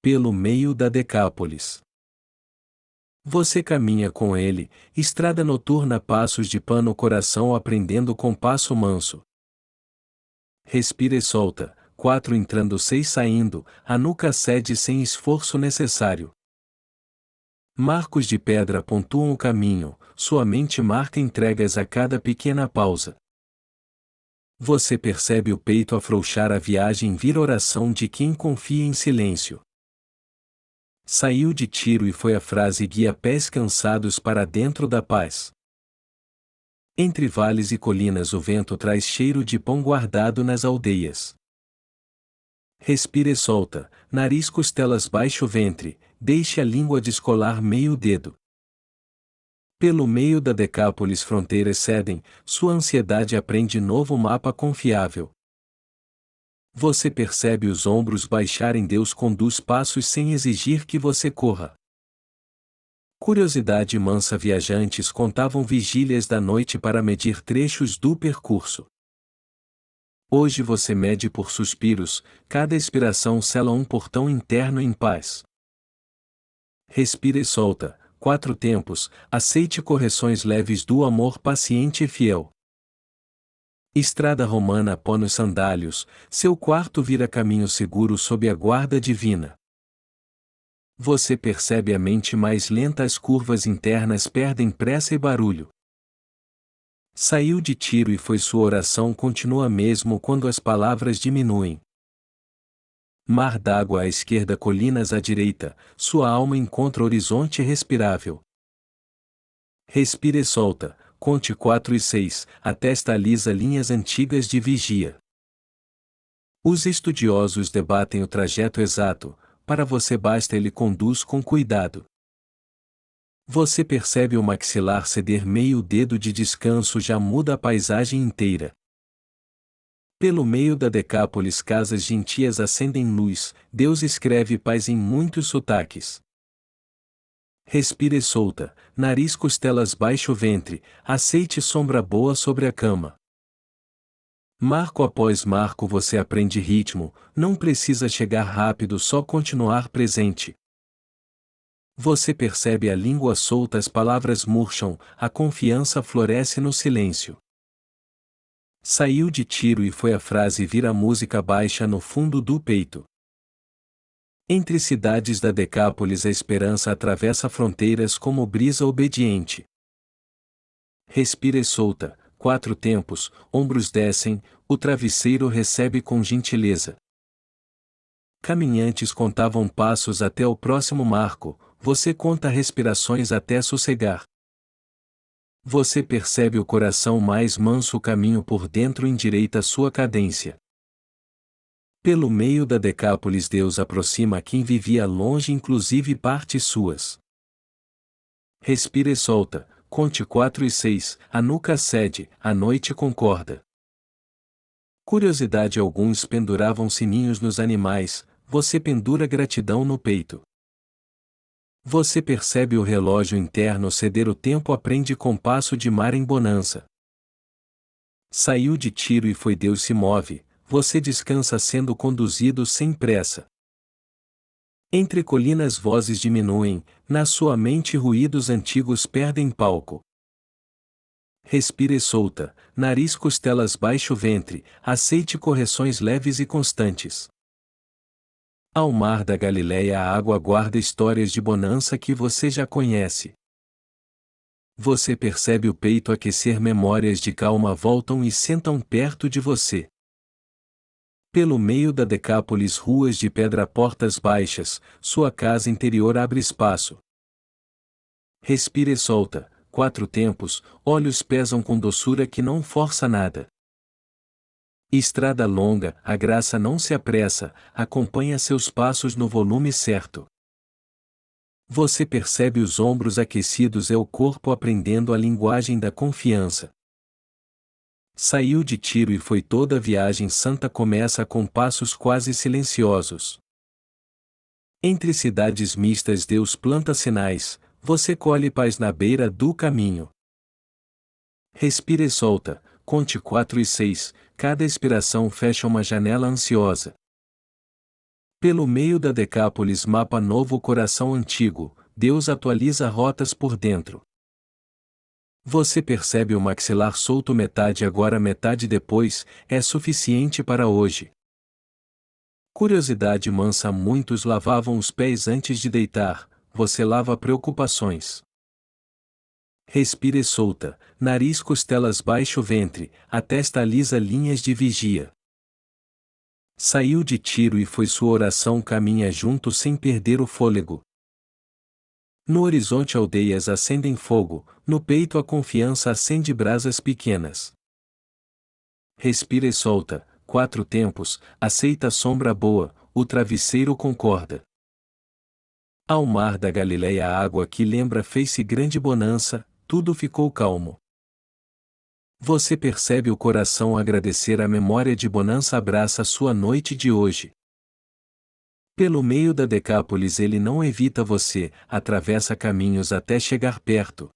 Pelo meio da Decápolis. Você caminha com ele, estrada noturna, passos de pano, coração aprendendo com passo manso. Respire solta, 4 entrando, 6 saindo, a nuca cede sem esforço necessário. Marcos de pedra pontuam o caminho, sua mente marca entregas a cada pequena pausa. Você percebe o peito afrouxar, a viagem vira oração de quem confia em silêncio. Saiu de Tiro e foi, a frase guia pés cansados para dentro da paz. Entre vales e colinas o vento traz cheiro de pão guardado nas aldeias. Respire solta, nariz, costelas, baixo ventre, deixe a língua descolar meio dedo. Pelo meio da Decápolis fronteiras cedem, sua ansiedade aprende novo mapa confiável. Você percebe os ombros baixarem, Deus conduz passos sem exigir que você corra. Curiosidade mansa, viajantes contavam vigílias da noite para medir trechos do percurso. Hoje você mede por suspiros, cada expiração sela um portão interno em paz. Respira e solta, 4 tempos, aceite correções leves do amor paciente e fiel. Estrada romana, pó nos sandálios, seu quarto vira caminho seguro sob a guarda divina. Você percebe a mente mais lenta, as curvas internas perdem pressa e barulho. Saiu de Tiro e foi, sua oração continua mesmo quando as palavras diminuem. Mar d'água à esquerda, colinas à direita, sua alma encontra horizonte respirável. Respira e solta, conte 4 e 6, a testa alisa linhas antigas de vigia. Os estudiosos debatem o trajeto exato, para você basta ele conduz com cuidado. Você percebe o maxilar ceder, meio dedo de descanso já muda a paisagem inteira. Pelo meio da Decápolis casas gentias acendem luz, Deus escreve paz em muitos sotaques. Respira e solta, nariz, costelas, baixo ventre, aceite sombra boa sobre a cama. Marco após marco você aprende ritmo, não precisa chegar rápido, só continuar presente. Você percebe a língua solta, as palavras murcham, a confiança floresce no silêncio. Saiu de Tiro e foi, a frase vira música baixa no fundo do peito. Entre cidades da Decápolis a esperança atravessa fronteiras como brisa obediente. Respira e solta, 4 tempos, ombros descem, o travesseiro recebe com gentileza. Caminhantes contavam passos até o próximo marco, você conta respirações até sossegar. Você percebe o coração mais manso, o caminho por dentro endireita sua cadência. Pelo meio da Decápolis Deus aproxima quem vivia longe, inclusive partes suas. Respira e solta, conte 4 e 6, a nuca cede, a noite concorda. Curiosidade, alguns penduravam sininhos nos animais, você pendura gratidão no peito. Você percebe o relógio interno ceder, o tempo aprende compasso de mar em bonança. Saiu de Tiro e foi, Deus se move, você descansa sendo conduzido sem pressa. Entre colinas vozes diminuem, na sua mente ruídos antigos perdem palco. Respira e solta, nariz, costelas, baixo ventre, aceite correções leves e constantes. Ao mar da Galileia a água guarda histórias de bonança que você já conhece. Você percebe o peito aquecer, memórias de calma voltam e sentam perto de você. Pelo meio da Decápolis ruas de pedra, portas baixas, sua casa interior abre espaço. Respira e solta, 4 tempos, olhos pesam com doçura que não força nada. Estrada longa, a graça não se apressa, acompanha seus passos no volume certo. Você percebe os ombros aquecidos, é o corpo aprendendo a linguagem da confiança. Saiu de Tiro e foi, toda a viagem santa começa com passos quase silenciosos. Entre cidades mistas Deus planta sinais, você colhe paz na beira do caminho. Respira e solta, conte 4 e 6, cada expiração fecha uma janela ansiosa. Pelo meio da Decápolis mapa novo, coração antigo, Deus atualiza rotas por dentro. Você percebe o maxilar solto, metade agora metade depois, é suficiente para hoje. Curiosidade mansa, muitos lavavam os pés antes de deitar, você lava preocupações. Respira e solta, nariz, costelas, baixo ventre, a testa alisa linhas de vigia. Saiu de Tiro e foi, sua oração caminha junto sem perder o fôlego. No horizonte aldeias acendem fogo, no peito a confiança acende brasas pequenas. Respira e solta, 4 tempos, aceita a sombra boa, o travesseiro concorda. Ao mar da Galileia a água que lembra fez-se grande bonança, tudo ficou calmo. Você percebe o coração agradecer a memória de bonança abraça sua noite de hoje. Pelo meio da Decápolis ele não evita você, atravessa caminhos até chegar perto.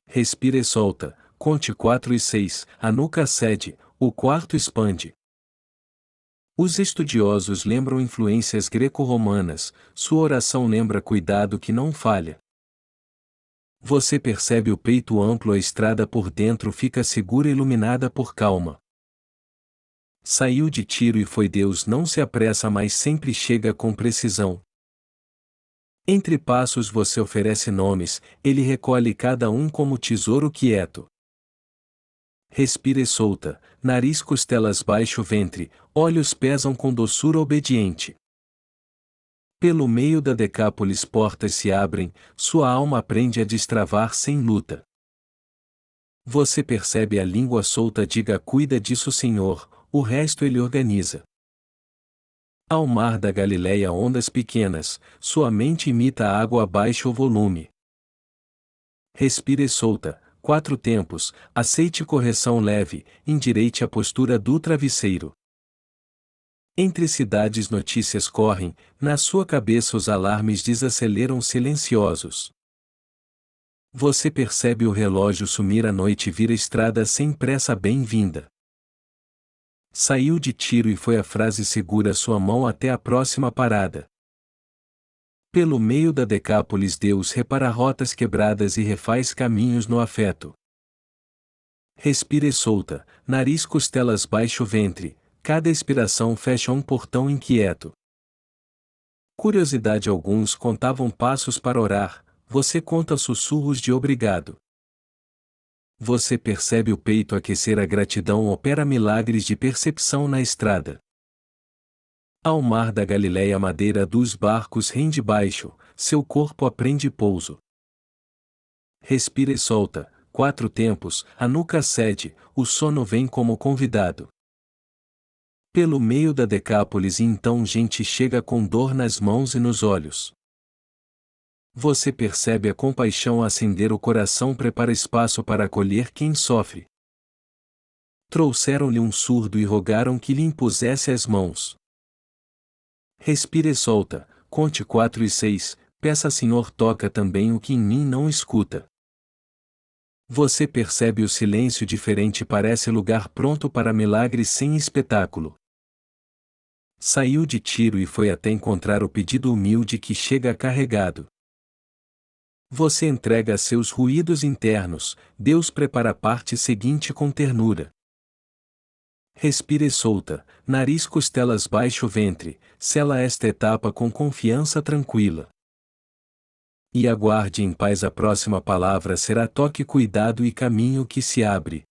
Respira e solta, conte 4 e 6, a nuca cede, o quarto expande. Os estudiosos lembram influências greco-romanas, sua oração lembra cuidado que não falha. Você percebe o peito amplo, a estrada por dentro fica segura e iluminada por calma. Saiu de tiro e foi Deus não se apressa mas sempre chega com precisão. Entre passos você oferece nomes, ele recolhe cada um como tesouro quieto. Respira e solta, nariz costelas baixo ventre, olhos pesam com doçura obediente. Pelo meio da Decápolis portas se abrem, sua alma aprende a destravar sem luta. Você percebe a língua solta diga cuida disso Senhor, o resto ele organiza. Ao mar da Galileia ondas pequenas, sua mente imita a água baixa o volume. Respira e solta, 4 tempos, aceite correção leve, endireite a postura do travesseiro. Entre cidades notícias correm, na sua cabeça os alarmes desaceleram silenciosos. Você percebe o relógio sumir a noite vira estrada sem pressa bem-vinda. Saiu de tiro e foi a frase segura sua mão até a próxima parada. Pelo meio da Decápolis Deus repara rotas quebradas e refaz caminhos no afeto. Respira e solta, nariz costelas baixo ventre, cada expiração fecha um portão inquieto. Curiosidade alguns contavam passos para orar, você conta sussurros de obrigado. Você percebe o peito aquecer a gratidão opera milagres de percepção na estrada. Ao mar da Galileia a madeira dos barcos rende baixo, seu corpo aprende pouso. Respira e solta, 4 tempos, a nuca cede, o sono vem como convidado. Pelo meio da Decápolis e então gente chega com dor nas mãos e nos olhos. Você percebe a compaixão acender o coração prepara espaço para acolher quem sofre. Trouxeram-lhe um surdo e rogaram que lhe impusesse as mãos. Respira e solta, conte 4 e 6, peça Senhor toca também o que em mim não escuta. Você percebe o silêncio diferente parece lugar pronto para milagres sem espetáculo. Saiu de tiro e foi até encontrar o pedido humilde que chega carregado. Você entrega seus ruídos internos, Deus prepara a parte seguinte com ternura. Respira e solta, nariz costelas baixo ventre, sela esta etapa com confiança tranquila. E aguarde em paz a próxima palavra será toque cuidado e caminho que se abre.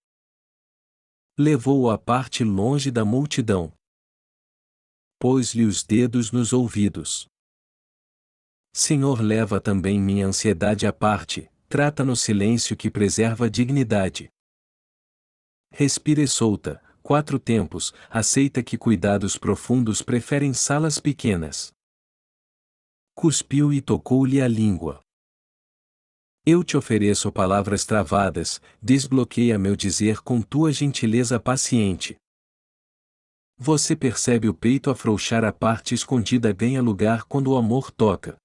Levou-o à parte longe da multidão. Pôs-lhe os dedos nos ouvidos. Senhor leva também minha ansiedade à parte, trata no silêncio que preserva a dignidade. Respira e solta, 4 tempos, aceita que cuidados profundos preferem salas pequenas. Cuspiu e tocou-lhe a língua. Eu te ofereço palavras travadas, desbloqueia meu dizer com tua gentileza paciente. Você percebe o peito afrouxar a parte escondida ganha lugar quando o amor toca.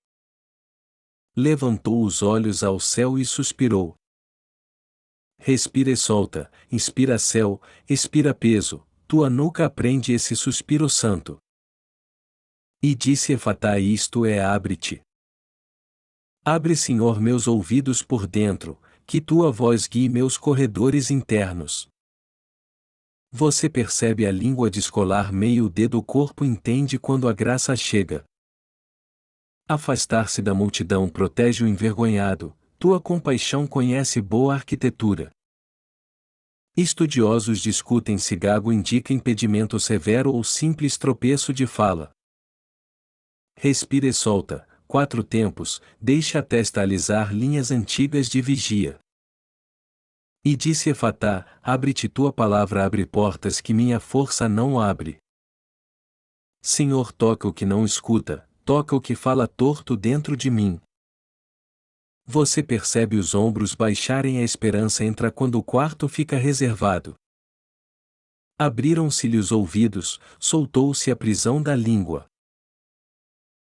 Levantou os olhos ao céu e suspirou. Respira e solta, inspira céu, expira peso, tua nuca aprende esse suspiro santo. E disse Efatá isto é abre-te. Abre Senhor meus ouvidos por dentro, que tua voz guie meus corredores internos. Você percebe a língua descolar meio dedo o corpo entende quando a graça chega. Afastar-se da multidão protege o envergonhado, tua compaixão conhece boa arquitetura. Estudiosos discutem se gago indica impedimento severo ou simples tropeço de fala. Respira e solta, 4 tempos, deixa a testa alisar linhas antigas de vigia. E disse Efatá, abre-te tua palavra abre portas que minha força não abre. Senhor toca o que não escuta, toca o que fala torto dentro de mim. Você percebe os ombros baixarem, a esperança entra quando o quarto fica reservado. Abriram-se-lhe os ouvidos, soltou-se a prisão da língua.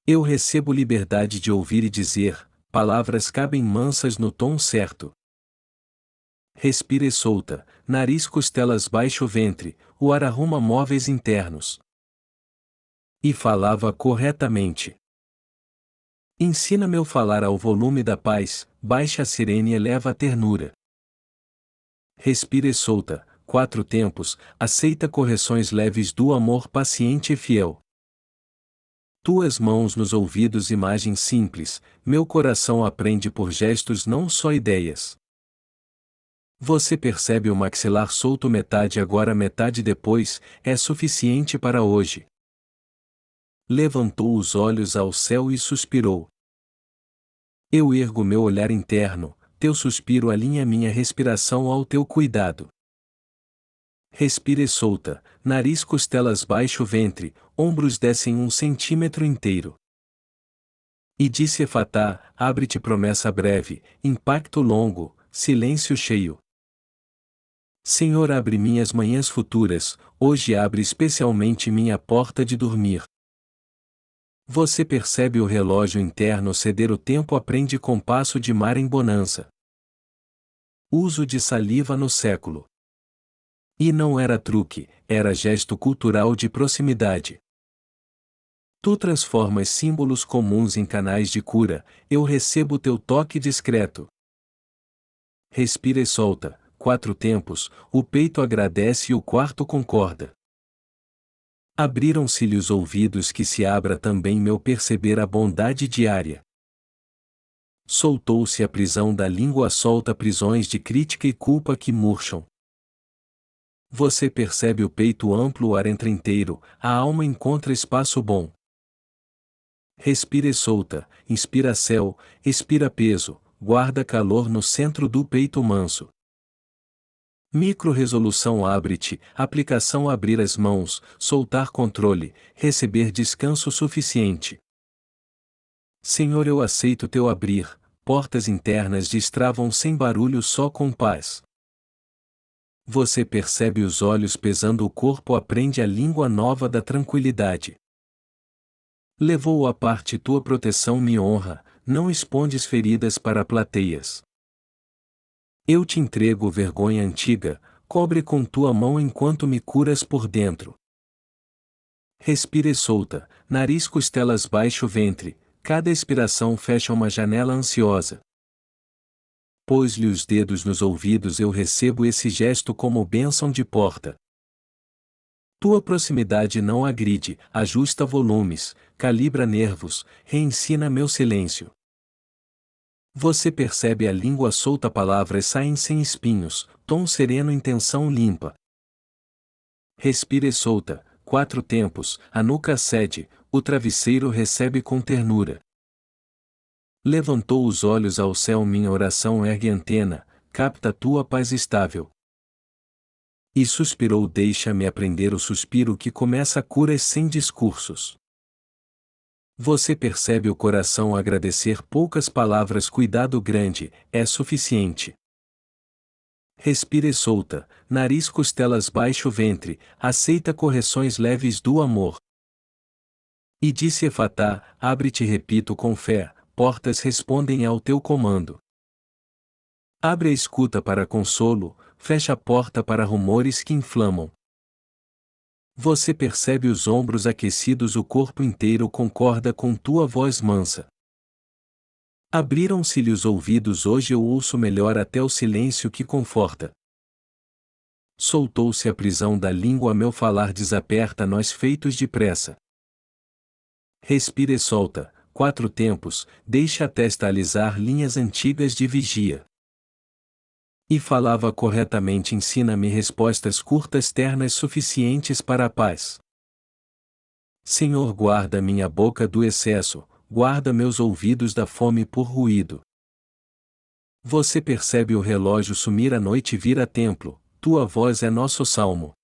Eu recebo liberdade de ouvir e dizer, palavras cabem mansas no tom certo. Respire solta, nariz, costelas, baixo ventre, o ar arruma móveis internos. E falava corretamente. Ensina-me a falar ao volume da paz, baixa a sirene e eleva a ternura. Respire solta, 4 tempos, aceita correções leves do amor paciente e fiel. Tuas mãos nos ouvidos, imagem simples, meu coração aprende por gestos, não só ideias. Você percebe o maxilar solto, metade agora, metade depois, é suficiente para hoje. Levantou os olhos ao céu e suspirou. Eu ergo meu olhar interno, teu suspiro alinha minha respiração ao teu cuidado. Respire solta, nariz, costelas, baixo ventre, ombros descem 1 centímetro inteiro. E disse Efatá, abre-te, promessa breve, impacto longo, silêncio cheio. Senhor, abre minhas manhãs futuras, hoje abre especialmente minha porta de dormir. Você percebe o relógio interno ceder, o tempo aprende compasso de mar em bonança. Uso de saliva no século. E não era truque, era gesto cultural de proximidade. Tu transformas símbolos comuns em canais de cura, eu recebo teu toque discreto. Respira e solta, 4 tempos, o peito agradece e o quarto concorda. Abriram-se-lhe os ouvidos, que se abra também meu perceber a bondade diária. Soltou-se a prisão da língua, solta prisões de crítica e culpa que murcham. Você percebe o peito amplo, o ar entra inteiro, a alma encontra espaço bom. Respira e solta, inspira céu, expira peso, guarda calor no centro do peito manso. Micro-resolução, abre-te, aplicação, abrir as mãos, soltar controle, receber descanso suficiente. Senhor, eu aceito teu abrir, portas internas destravam sem barulho, só com paz. Você percebe os olhos pesando, o corpo aprende a língua nova da tranquilidade. Levou à parte tua proteção, me honra, não escondes feridas para plateias. Eu te entrego vergonha antiga, cobre com tua mão enquanto me curas por dentro. Respire solta, nariz, costelas, baixo ventre, cada expiração fecha uma janela ansiosa. Pôs-lhe os dedos nos ouvidos, eu recebo esse gesto como bênção de porta. Tua proximidade não agride, ajusta volumes, calibra nervos, reensina meu silêncio. Você percebe a língua solta, palavras saem sem espinhos, tom sereno, intenção limpa. Respire solta, 4 tempos, a nuca cede, o travesseiro recebe com ternura. Levantou os olhos ao céu, minha oração ergue antena, capta tua paz estável. E suspirou, deixa-me aprender o suspiro que começa curas sem discursos. Você percebe o coração agradecer, poucas palavras, cuidado grande, é suficiente. Respire solta, nariz, costelas, baixo ventre, aceita correções leves do amor. E disse Efatá, abre-te, repito com fé, portas respondem ao teu comando. Abre a escuta para consolo, fecha a porta para rumores que inflamam. Você percebe os ombros aquecidos, o corpo inteiro concorda com tua voz mansa. Abriram-se-lhe os ouvidos, hoje eu ouço melhor até o silêncio que conforta. Soltou-se a prisão da língua, meu falar desaperta nós feitos de pressa. Respire e solta, 4 tempos, deixa a testa alisar linhas antigas de vigia. E falava corretamente, ensina-me respostas curtas, ternas, suficientes para a paz. Senhor, guarda minha boca do excesso, guarda meus ouvidos da fome por ruído. Você percebe o relógio sumir, a noite vira templo, tua voz é nosso salmo.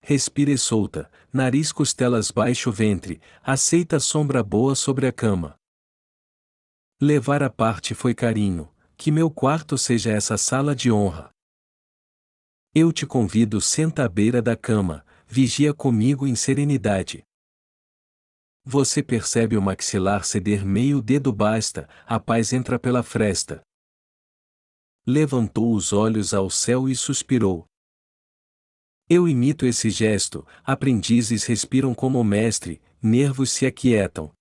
Respire solta, nariz, costelas, baixo ventre, aceita sombra boa sobre a cama. Levar à parte foi carinho, que meu quarto seja essa sala de honra. Eu te convido, senta à beira da cama, vigia comigo em serenidade. Você percebe o maxilar ceder meio dedo basta, a paz entra pela fresta. Levantou os olhos ao céu e suspirou. Eu imito esse gesto, aprendizes respiram como o mestre, nervos se aquietam.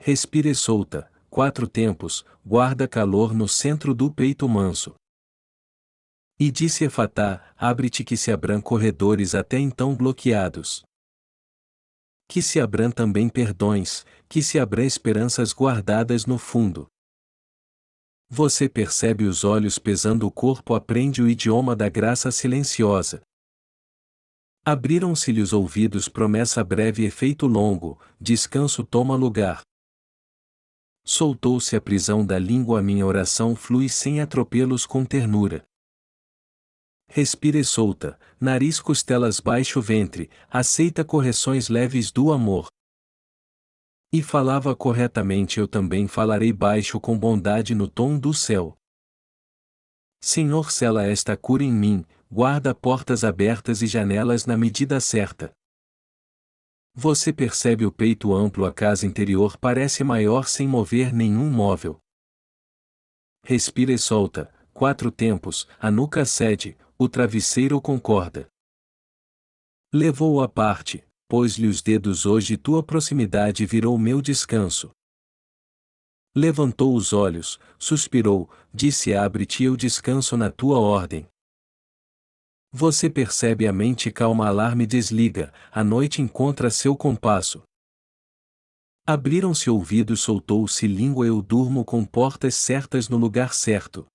Respire solta, 4 tempos, guarda calor no centro do peito manso. E disse Efatá, abre-te que se abram corredores até então bloqueados. Que se abram também perdões, que se abram esperanças guardadas no fundo. Você percebe os olhos pesando o corpo, aprende o idioma da graça silenciosa. Abriram-se-lhe os ouvidos, promessa breve, efeito longo, descanso toma lugar. Soltou-se a prisão da língua, minha oração flui sem atropelos, com ternura. Respire solta, nariz, costelas, baixo ventre, aceita correções leves do amor. E falava corretamente, eu também falarei baixo, com bondade no tom do céu. Senhor, sela esta cura em mim, guarda portas abertas e janelas na medida certa. Você percebe o peito amplo, a casa interior parece maior sem mover nenhum móvel. Respira e solta, 4 tempos, a nuca cede, o travesseiro concorda. Levou-o à parte, pôs-lhe os dedos, hoje tua proximidade virou meu descanso. Levantou os olhos, suspirou, disse abre-te, eu descanso na tua ordem. Você percebe a mente calma, alarme desliga, a noite encontra seu compasso. Abriram-se ouvidos, soltou-se língua, eu durmo com portas certas no lugar certo.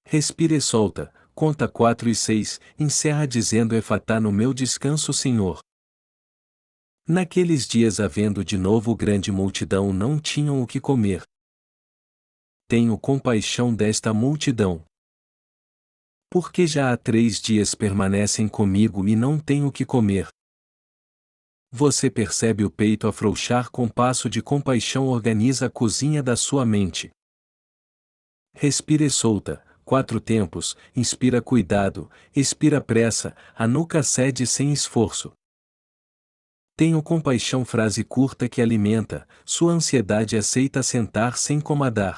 Respira e solta, conta 4 e 6, encerra dizendo Efatá, no meu descanso, Senhor. Naqueles dias, havendo de novo grande multidão, não tinham o que comer. Tenho compaixão desta multidão. Porque já há 3 dias permanecem comigo e não tenho o que comer. Você percebe o peito afrouxar, com passo de compaixão organiza a cozinha da sua mente. Respira e solta, 4 tempos, inspira cuidado, expira pressa, a nuca cede sem esforço. Tenho compaixão, frase curta que alimenta, sua ansiedade aceita sentar sem comandar.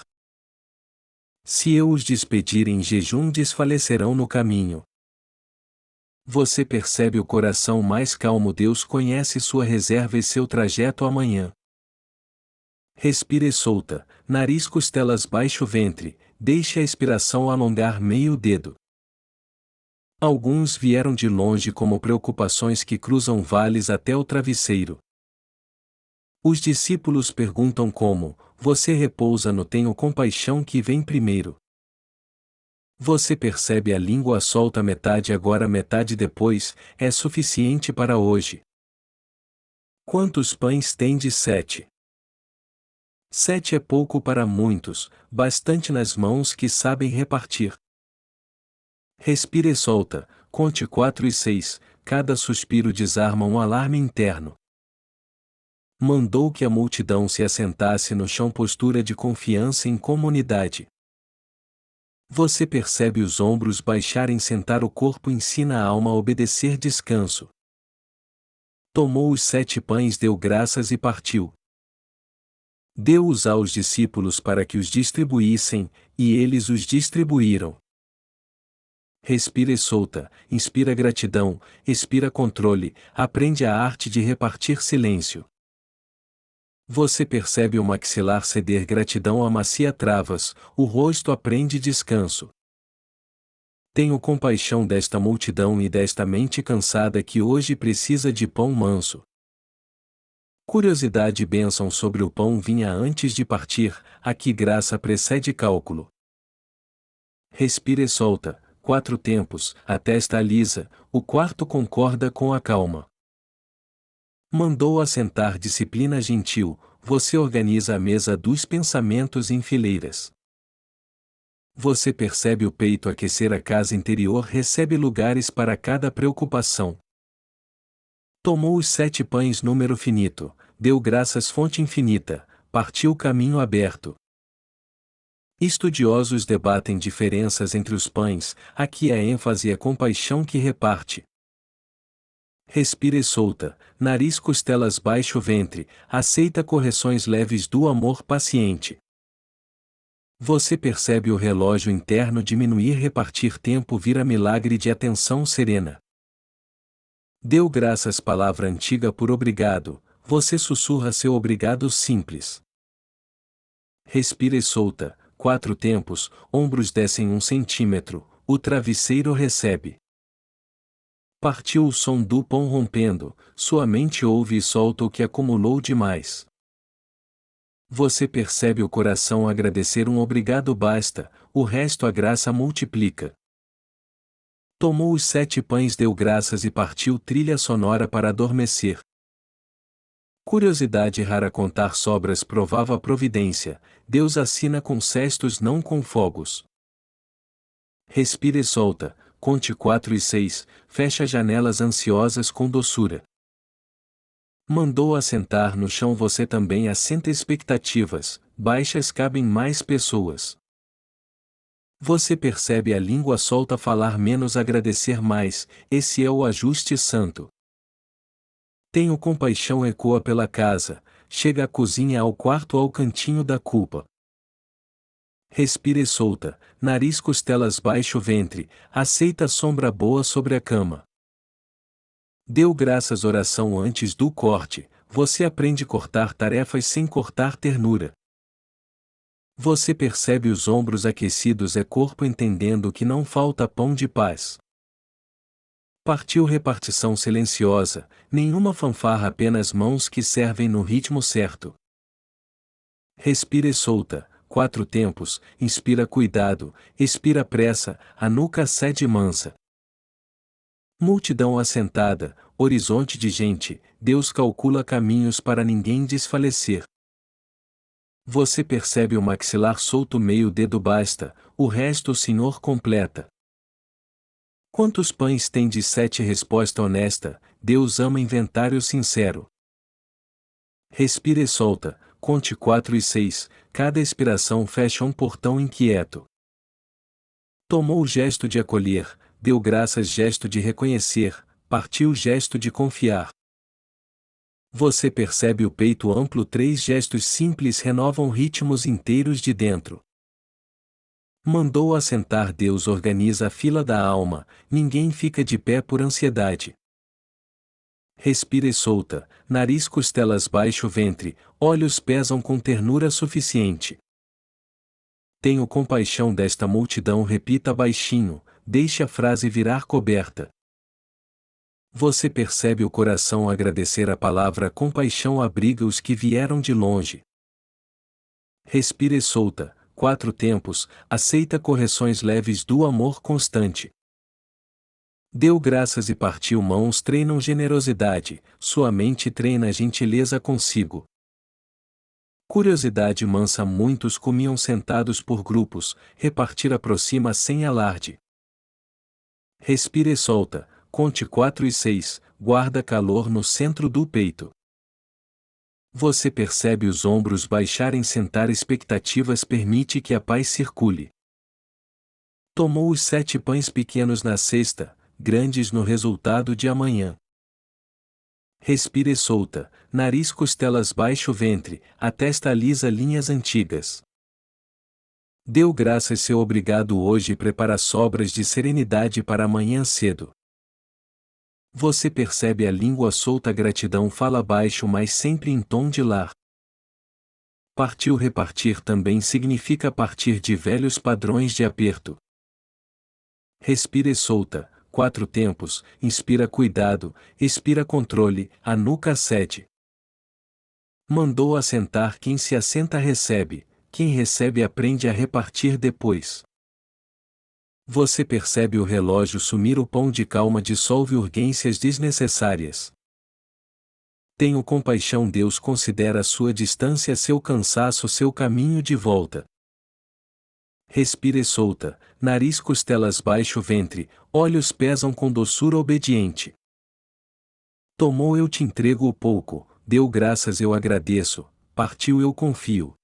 Se eu os despedir em jejum, desfalecerão no caminho. Você percebe o coração mais calmo, Deus conhece sua reserva e seu trajeto amanhã. Respire solta, nariz, costelas, baixo ventre, deixe a expiração alongar meio dedo. Alguns vieram de longe como preocupações que cruzam vales até o travesseiro. Os discípulos perguntam como, você repousa no tenho compaixão que vem primeiro. Você percebe a língua solta, metade agora, metade depois, é suficiente para hoje. Quantos pães tendes? 7. 7 é pouco para muitos, bastante nas mãos que sabem repartir. Respire e solta, conte 4 e 6, cada suspiro desarma um alarme interno. Mandou que a multidão se assentasse no chão, postura de confiança em comunidade. Você percebe os ombros baixarem, sentar o corpo, ensina a alma a obedecer, descanso. Tomou os 7 pães, deu graças e partiu. Deu-os aos discípulos para que os distribuíssem, e eles os distribuíram. Respira e solta, inspira gratidão, expira controle, aprende a arte de repartir silêncio. Você percebe o maxilar ceder, gratidão amacia travas, o rosto aprende descanso. Tenho compaixão desta multidão e desta mente cansada que hoje precisa de pão manso. Curiosidade e bênção sobre o pão vinha antes de partir, aqui graça precede cálculo. Respira e solta, 4 tempos, a testa alisa, o quarto concorda com a calma. Mandou assentar, disciplina gentil, você organiza a mesa dos pensamentos em fileiras. Você percebe o peito aquecer, a casa interior recebe lugares para cada preocupação. Tomou os 7 pães, número finito, deu graças, fonte infinita, partiu caminho aberto. Estudiosos debatem diferenças entre os pães, aqui a ênfase é compaixão que reparte. Respira e solta, nariz costelas baixo ventre, aceita correções leves do amor paciente. Você percebe o relógio interno diminuir repartir tempo vira milagre de atenção serena. Deu graças palavra antiga por obrigado, você sussurra seu obrigado simples. Respira e solta, 4 tempos, ombros descem 1 centímetro, o travesseiro recebe. Partiu o som do pão rompendo, sua mente ouve e solta o que acumulou demais. Você percebe o coração agradecer um obrigado basta, o resto a graça multiplica. Tomou os 7 pães deu graças e partiu trilha sonora para adormecer. Curiosidade rara contar sobras provava a providência, Deus assina com cestos não com fogos. Respira e solta, conte 4 e 6, fecha janelas ansiosas com doçura. Mandou assentar no chão você também assenta expectativas, baixas cabem mais pessoas. Você percebe a língua solta falar menos agradecer mais, esse é o ajuste santo. Tenho compaixão ecoa pela casa, chega à cozinha ao quarto ao cantinho da culpa. Respira e solta, nariz costelas baixo ventre, aceita sombra boa sobre a cama. Deu graças oração antes do corte, você aprende cortar tarefas sem cortar ternura. Você percebe os ombros aquecidos é corpo entendendo que não falta pão de paz. Partiu repartição silenciosa, nenhuma fanfarra apenas mãos que servem no ritmo certo. Respira e solta, 4 tempos, inspira cuidado, expira pressa, a nuca cede mansa. Multidão assentada, horizonte de gente, Deus calcula caminhos para ninguém desfalecer. Você percebe o maxilar solto meio dedo basta, o resto o Senhor completa. Quantos pães tem de 7 resposta honesta, Deus ama inventário sincero. Respira e solta, conte 4 e 6, cada expiração fecha um portão inquieto. Tomou o gesto de acolher, deu graças gesto de reconhecer, partiu gesto de confiar. Você percebe o peito amplo 3 gestos simples renovam ritmos inteiros de dentro. Mandou assentar Deus organiza a fila da alma, ninguém fica de pé por ansiedade. Respira e solta, nariz costelas baixo ventre, olhos pesam com ternura suficiente. Tenho compaixão desta multidão repita baixinho, deixe a frase virar coberta. Você percebe o coração agradecer a palavra compaixão abriga os que vieram de longe. Respira e solta, 4 tempos, aceita correções leves do amor constante. Deu graças e partiu mãos treinam generosidade, sua mente treina gentileza consigo. Curiosidade mansa muitos comiam sentados por grupos, repartir aproxima sem alarde. Respira e solta, conte 4 e 6, guarda calor no centro do peito. Você percebe os ombros baixarem sentar expectativas permite que a paz circule. Tomou os 7 pães pequenos na cesta, grandes no resultado de amanhã. Respira e solta, nariz costelas baixo ventre, a testa alisa linhas antigas. Deu graças seu obrigado hoje prepara sobras de serenidade para amanhã cedo. Você percebe a língua solta gratidão fala baixo mas sempre em tom de lar. Partiu repartir também significa partir de velhos padrões de aperto. Respira e solta, 4 tempos, inspira cuidado, expira controle, a nuca cede. Mandou assentar quem se assenta recebe, quem recebe aprende a repartir depois. Você percebe o relógio sumir o pão de calma dissolve urgências desnecessárias. Tenho compaixão Deus considera sua distância seu cansaço seu caminho de volta. Respira e solta, nariz costelas baixo ventre, olhos pesam com doçura obediente. Tomou eu te entrego o pouco, deu graças eu agradeço, partiu eu confio.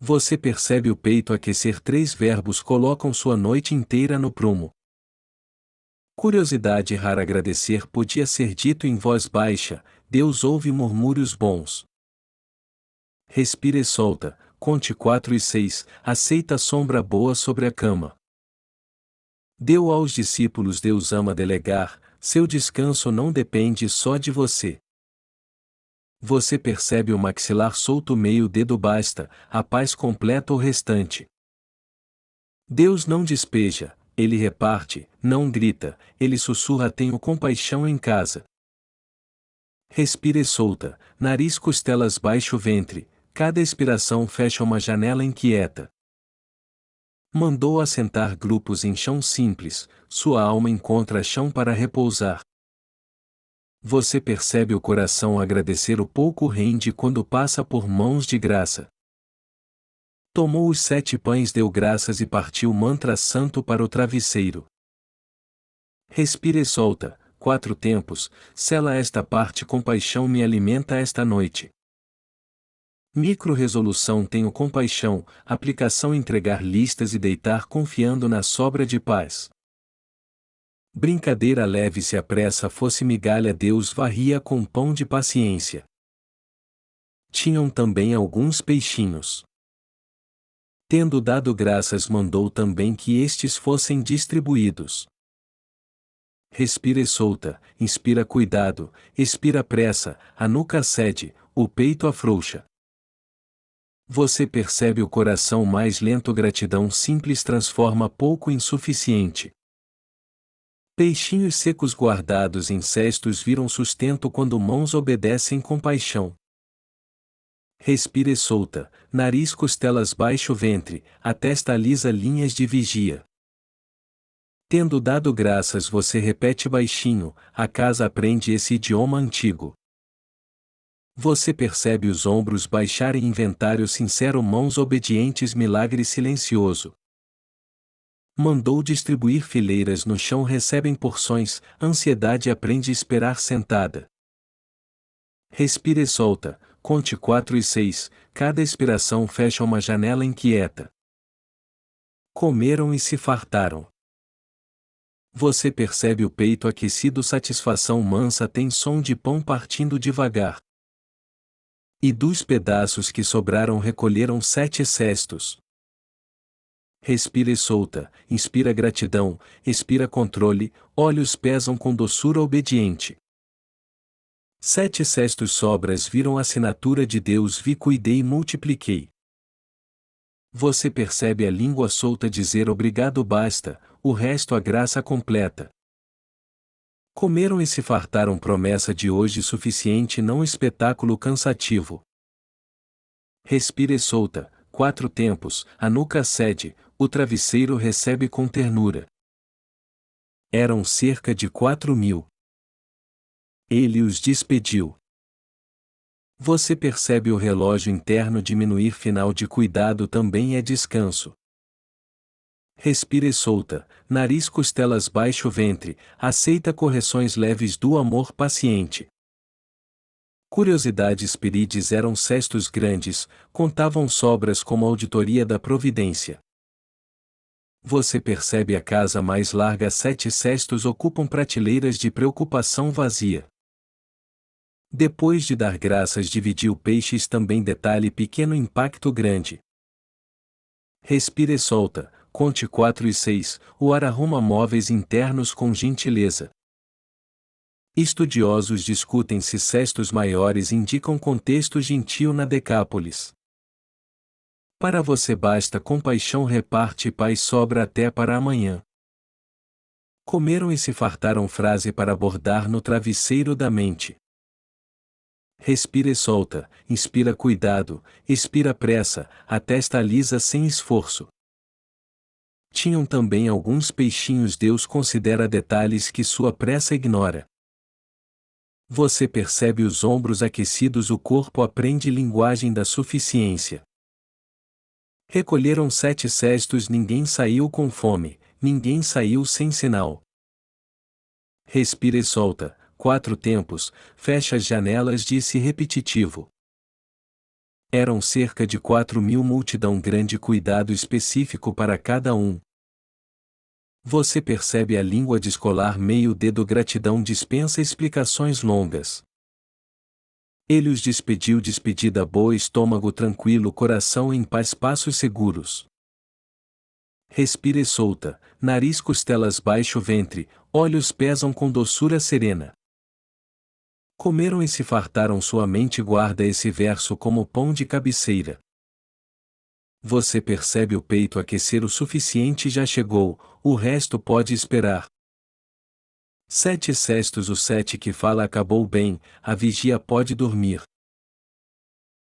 Você percebe o peito aquecer. 3 verbos colocam sua noite inteira no prumo. Curiosidade rara. Agradecer podia ser dito em voz baixa, Deus ouve murmúrios bons. Respire e solta, conte 4 e 6, aceita a sombra boa sobre a cama. Deu aos discípulos. Deus ama delegar, seu descanso não depende só de você. Você percebe o maxilar solto. Meio dedo basta, a paz completa o restante. Deus não despeja, Ele reparte, não grita, Ele sussurra. Tenho compaixão em casa. Respire e solta, nariz, costelas, baixo ventre, cada expiração fecha uma janela inquieta. Mandou assentar grupos em chão simples, sua alma encontra chão para repousar. Você percebe o coração agradecer. O pouco rende quando passa por mãos de graça. Tomou os 7 pães, deu graças e partiu. Mantra santo para o travesseiro. Respire e solta, 4 tempos, sela esta parte. Compaixão me alimenta esta noite. Micro-resolução. Tenho compaixão, aplicação. Entregar listas e deitar confiando na sobra de paz. Brincadeira leve. Se a pressa fosse migalha, Deus varria com pão de paciência. Tinham também alguns peixinhos. Tendo dado graças, mandou também que estes fossem distribuídos. Respira e solta, inspira cuidado, expira pressa, a nuca cede, o peito afrouxa. Você percebe o coração mais lento. Gratidão simples transforma pouco em suficiente. Peixinhos secos guardados em cestos viram sustento quando mãos obedecem compaixão. Respira e solta, nariz, costelas, baixo ventre, a testa alisa, linhas de vigia. Tendo dado graças, você repete baixinho, a casa aprende esse idioma antigo. Você percebe os ombros baixarem. Inventário sincero, mãos obedientes, milagre silencioso. Mandou distribuir fileiras no chão, recebem porções, ansiedade aprende a esperar sentada. Respira e solta, conte 4 e 6, cada expiração fecha uma janela inquieta. Comeram e se fartaram. Você percebe o peito aquecido. Satisfação mansa tem som de pão partindo devagar. E dos pedaços que sobraram recolheram 7 cestos. Respira e solta, inspira gratidão, expira controle, olhos pesam com doçura obediente. 7 cestos sobras viram assinatura de Deus. Vi, cuidei e multipliquei. Você percebe a língua solta dizer obrigado basta, o resto a graça completa. Comeram e se fartaram. Promessa de hoje suficiente, não espetáculo cansativo. Respira e solta, 4 tempos, a nuca cede, o travesseiro recebe com ternura. Eram cerca de 4.000. Ele os despediu. Você percebe o relógio interno diminuir. Final de cuidado também é descanso. Respira e solta, nariz, costelas, baixo ventre, aceita correções leves do amor paciente. Curiosidades. Pirides eram cestos grandes, contavam sobras como a auditoria da providência. Você percebe a casa mais larga. 7 cestos ocupam prateleiras de preocupação vazia. Depois de dar graças, dividiu peixes também. Detalhe pequeno, impacto grande. Respira e solta, conte 4 e 6, o ar arruma móveis internos com gentileza. Estudiosos discutem se cestos maiores indicam contexto gentil na Decápolis. Para você basta compaixão, reparte paz, sobra até para amanhã. Comeram e se fartaram. Frase para bordar no travesseiro da mente. Respira e solta, inspira cuidado, expira pressa, a testa alisa sem esforço. Tinham também alguns peixinhos. Deus considera detalhes que sua pressa ignora. Você percebe os ombros aquecidos. O corpo aprende linguagem da suficiência. Recolheram 7 cestos. Ninguém saiu com fome, ninguém saiu sem sinal. Respira e solta, 4 tempos, fecha as janelas. Disse repetitivo. Eram cerca de 4.000 multidão grande cuidado específico para cada um. Você percebe a língua descolar meio dedo gratidão dispensa explicações longas. Ele os despediu despedida boa estômago tranquilo coração em paz passos seguros. Respire solta, nariz costelas baixo ventre, olhos pesam com doçura serena. Comeram e se fartaram sua mente guarda esse verso como pão de cabeceira. Você percebe o peito aquecer o suficiente já chegou, o resto pode esperar. 7 cestos o 7 que fala acabou bem, a vigia pode dormir.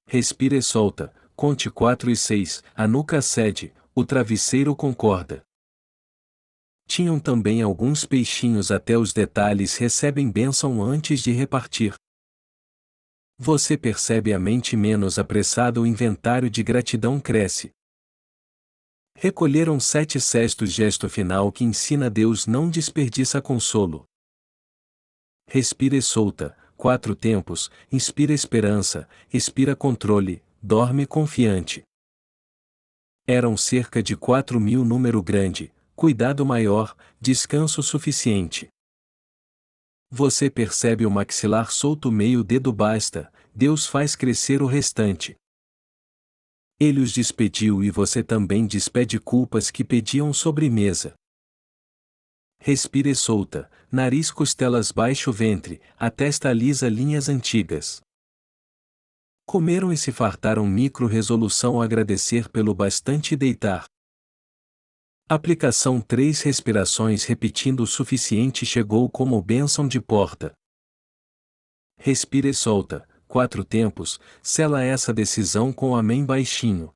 Respira e solta, conte 4 e 6, a nuca cede, o travesseiro concorda. Tinham também alguns peixinhos até os detalhes recebem bênção antes de repartir. Você percebe a mente menos apressada o inventário de gratidão cresce. Recolheram 7 cestos gesto final que ensina Deus não desperdiça consolo. Respira e solta, 4 tempos, inspira esperança, expira controle, dorme confiante. Eram cerca de 4.000 número grande, cuidado maior, descanso suficiente. Você percebe o maxilar solto meio dedo basta, Deus faz crescer o restante. Ele os despediu e você também despede culpas que pediam sobremesa. Respire solta, nariz costelas baixo ventre, a testa lisa linhas antigas. Comeram e se fartaram micro-resolução agradecer pelo bastante deitar. Aplicação 3 respirações repetindo o suficiente chegou como bênção de porta. Respire solta, 4 tempos, sela essa decisão com amém baixinho.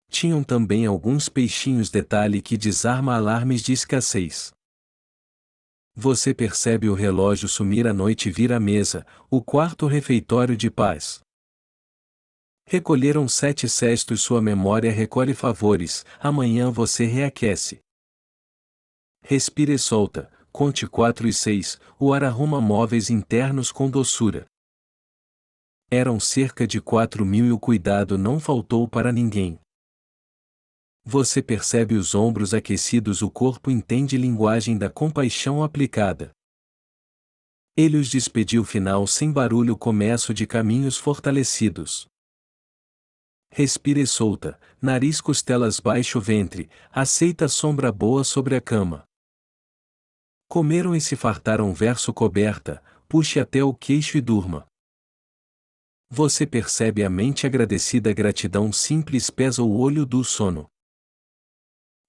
Tinham também alguns peixinhos detalhe que desarma alarmes de escassez. Você percebe o relógio sumir à noite vir à mesa, o quarto refeitório de paz. Recolheram 7 cestos sua memória recolhe favores, amanhã você reaquece. Respire solta, conte 4 e 6, o ar arruma móveis internos com doçura. Eram cerca de 4.000 e o cuidado não faltou para ninguém. Você percebe os ombros aquecidos o corpo entende linguagem da compaixão aplicada. Ele os despediu final sem barulho começo de caminhos fortalecidos. Respire solta, nariz costelas baixo ventre, aceita sombra boa sobre a cama. Comeram e se fartaram verso coberta, puxe até o queixo e durma. Você percebe a mente agradecida gratidão simples pesa o olho do sono.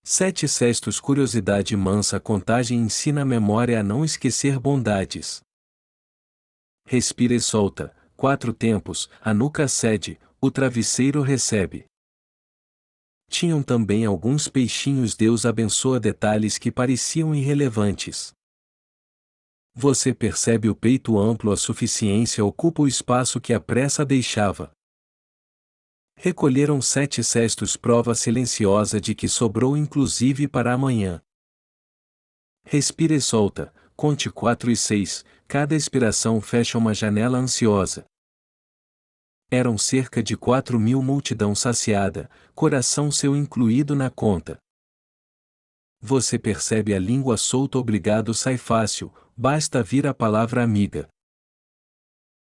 7 cestos curiosidade mansa contagem ensina a memória a não esquecer bondades. Respira e solta, 4 tempos, a nuca cede, o travesseiro recebe. Tinham também alguns peixinhos Deus abençoa detalhes que pareciam irrelevantes. Você percebe o peito amplo a suficiência ocupa o espaço que a pressa deixava. Recolheram 7 cestos prova silenciosa de que sobrou inclusive para amanhã. Respire solta, conte 4 e 6, cada expiração fecha uma janela ansiosa. Eram cerca de 4.000 multidão saciada, coração seu incluído na conta. Você percebe a língua solta obrigado sai fácil, basta vir a palavra amiga.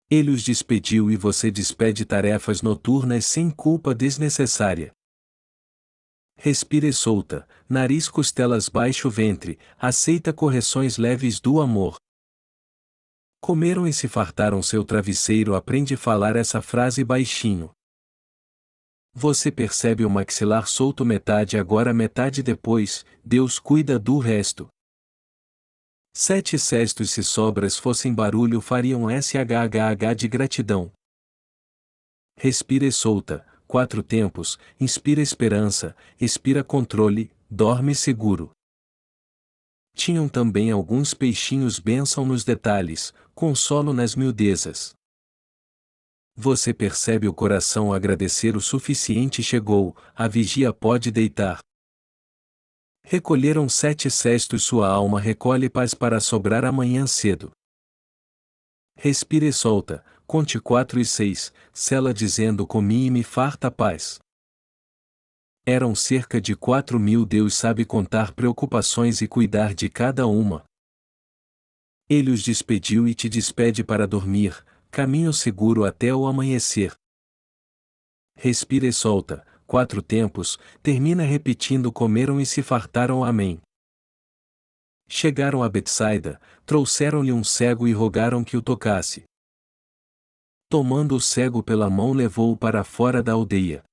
Ele os despediu e você despede tarefas noturnas sem culpa desnecessária. Respire solta, nariz costelas baixo ventre, aceita correções leves do amor. Comeram e se fartaram seu travesseiro aprende falar essa frase baixinho. Você percebe o maxilar solto metade agora metade depois, Deus cuida do resto. 7 cestos se sobras fossem barulho fariam shhh de gratidão. Respire solta, 4 tempos, inspira esperança, expira controle, dorme seguro. Tinham também alguns peixinhos bênção nos detalhes, consolo nas miudezas. Você percebe o coração agradecer o suficiente chegou, a vigia pode deitar. Recolheram 7 cestos sua alma recolhe paz para sobrar amanhã cedo. Respire solta, Conte 4 e 6, Sela dizendo comi e me farta paz. Eram cerca de 4.000. Deus sabe contar preocupações e cuidar de cada uma. Ele os despediu e te despede para dormir, caminho seguro até o amanhecer. Respira e solta, 4 tempos, termina repetindo comeram e se fartaram. Amém. Chegaram a Betsaida, trouxeram-lhe um cego e rogaram que o tocasse. Tomando o cego pela mão levou-o para fora da aldeia.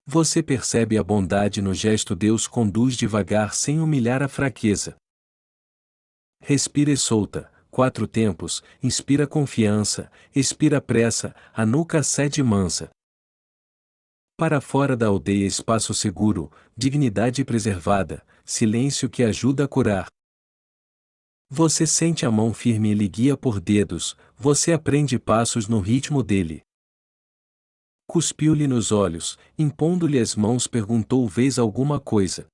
Você percebe a bondade no gesto. Deus conduz devagar sem humilhar a fraqueza. Respira e solta, 4 tempos, inspira confiança, expira pressa, a nuca cede mansa. Para fora da aldeia espaço seguro, dignidade preservada, silêncio que ajuda a curar. Você sente a mão firme e lhe guia por dedos, você aprende passos no ritmo dele. Cuspiu-lhe nos olhos, impondo-lhe as mãos perguntou vês alguma coisa?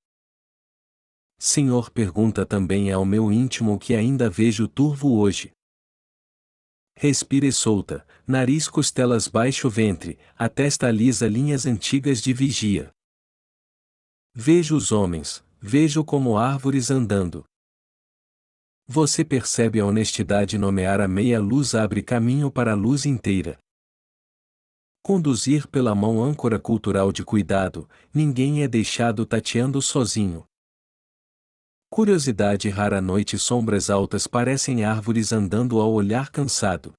Senhor pergunta também ao meu íntimo que ainda vejo turvo hoje. Respira e solta, nariz costelas baixo ventre, a testa lisa linhas antigas de vigia. Vejo os homens, vejo como árvores andando. Você percebe a honestidade nomear a meia luz abre caminho para a luz inteira. Conduzir pela mão âncora cultural de cuidado, ninguém é deixado tateando sozinho. Curiosidade rara noite sombras altas parecem árvores andando ao olhar cansado.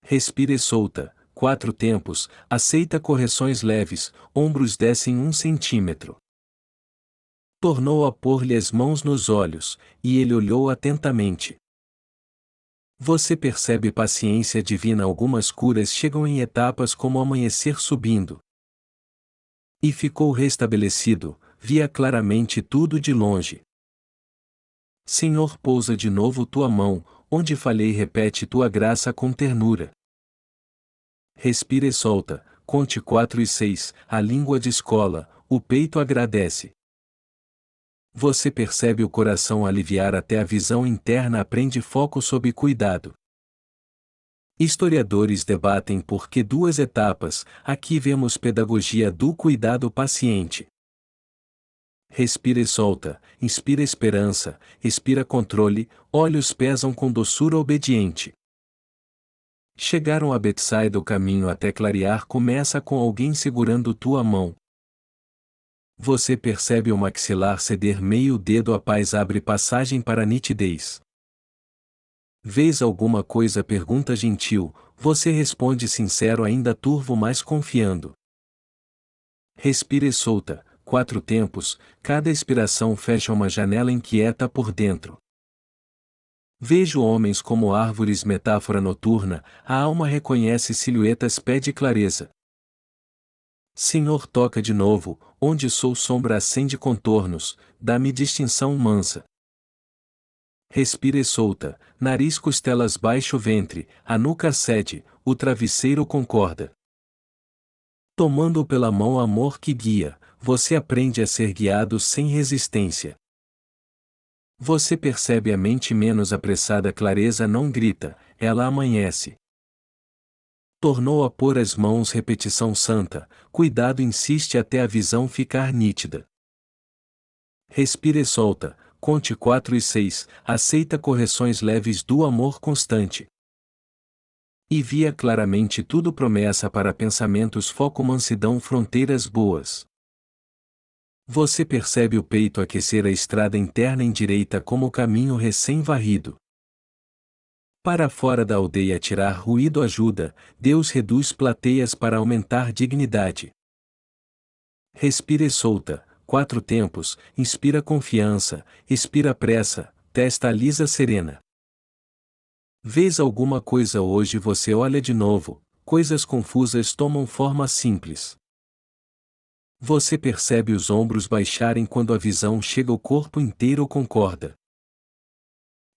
Respira e solta, 4 tempos, aceita correções leves, ombros descem 1 centímetro. Tornou a pôr-lhe as mãos nos olhos, e ele olhou atentamente. Você percebe paciência divina. Algumas curas chegam em etapas como amanhecer subindo. E ficou restabelecido, via claramente tudo de longe. Senhor pousa de novo tua mão, onde falhei repete tua graça com ternura. Respira e solta, conte 4 e 6, a língua de escola, o peito agradece. Você percebe o coração aliviar até a visão interna aprende foco sob cuidado. Historiadores debatem por que 2 etapas, aqui vemos pedagogia do cuidado paciente. Respira e solta, inspira esperança, expira controle, olhos pesam com doçura obediente. Chegaram a Betsaida o caminho até clarear começa com alguém segurando tua mão. Você percebe o maxilar ceder meio dedo a paz abre passagem para a nitidez. Vês alguma coisa pergunta gentil, você responde sincero ainda turvo mas confiando. Respira e solta, 4 tempos, cada expiração fecha uma janela inquieta por dentro. Vejo homens como árvores metáfora noturna, a alma reconhece silhuetas pede clareza. Senhor toca de novo, onde sou sombra acende contornos, dá-me distinção mansa. Respira e solta, nariz costelas baixo ventre, a nuca cede, o travesseiro concorda. Tomando pela mão amor que guia, você aprende a ser guiado sem resistência. Você percebe a mente menos apressada clareza não grita, ela amanhece. Tornou a pôr as mãos repetição santa, cuidado insiste até a visão ficar nítida. Respira e solta, conte 4 e 6, aceita correções leves do amor constante. E via claramente tudo promessa para pensamentos foco mansidão fronteiras boas. Você percebe o peito aquecer a estrada interna em direita como caminho recém-varrido. Para fora da aldeia tirar ruído ajuda, Deus reduz plateias para aumentar dignidade. Respira e solta, 4 tempos, inspira confiança, expira pressa, testa lisa serena. Vês alguma coisa hoje você olha de novo, coisas confusas tomam forma simples. Você percebe os ombros baixarem quando a visão chega o corpo inteiro concorda.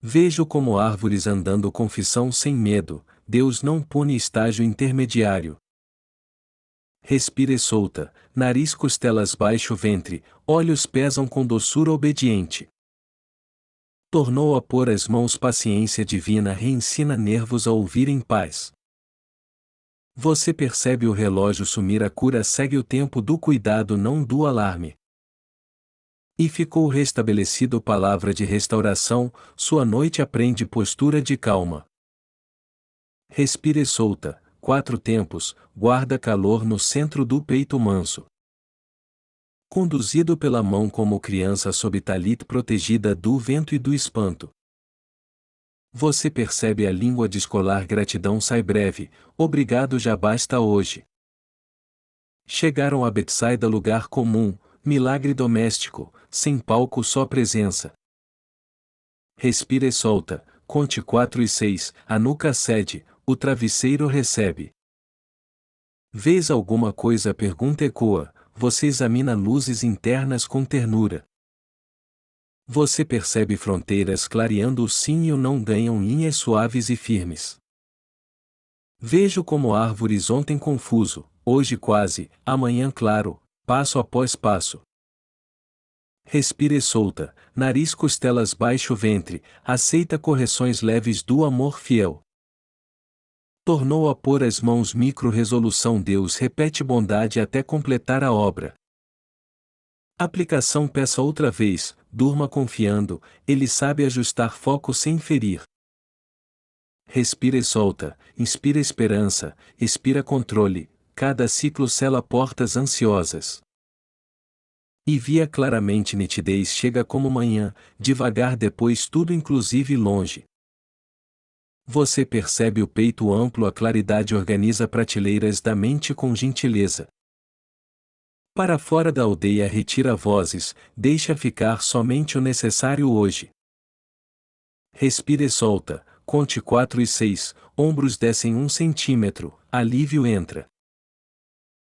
Vejo como árvores andando confissão sem medo, Deus não pune estágio intermediário. Respira e solta, nariz costelas baixo ventre, olhos pesam com doçura obediente. Tornou a pôr as mãos paciência divina reensina nervos a ouvir em paz. Você percebe o relógio sumir a cura segue o tempo do cuidado não do alarme. E ficou restabelecido palavra de restauração, sua noite aprende postura de calma. Respire solta, 4 tempos, guarda calor no centro do peito manso. Conduzido pela mão como criança sob talit protegida do vento e do espanto. Você percebe a língua descolar gratidão sai breve, obrigado já basta hoje. Chegaram a Betsaida lugar comum, milagre doméstico, sem palco só presença. Respira e solta, conte 4 e 6, a nuca cede, o travesseiro recebe. Vês alguma coisa pergunta ecoa, você examina luzes internas com ternura. Você percebe fronteiras clareando o sim e o não ganham linhas suaves e firmes. Vejo como árvores ontem confuso, hoje quase, amanhã claro, passo após passo. Respire solta, nariz costelas baixo ventre, aceita correções leves do amor fiel. Tornou a pôr as mãos micro resolução Deus repete bondade até completar a obra. Aplicação peça outra vez, durma confiando, ele sabe ajustar foco sem ferir. Respira e solta, inspira esperança, expira controle, cada ciclo sela portas ansiosas. E via claramente nitidez chega como manhã, devagar depois tudo inclusive longe. Você percebe o peito amplo a claridade organiza prateleiras da mente com gentileza. Para fora da aldeia retira vozes, deixa ficar somente o necessário hoje. Respire e solta, conte 4 e 6, ombros descem 1 centímetro, alívio entra.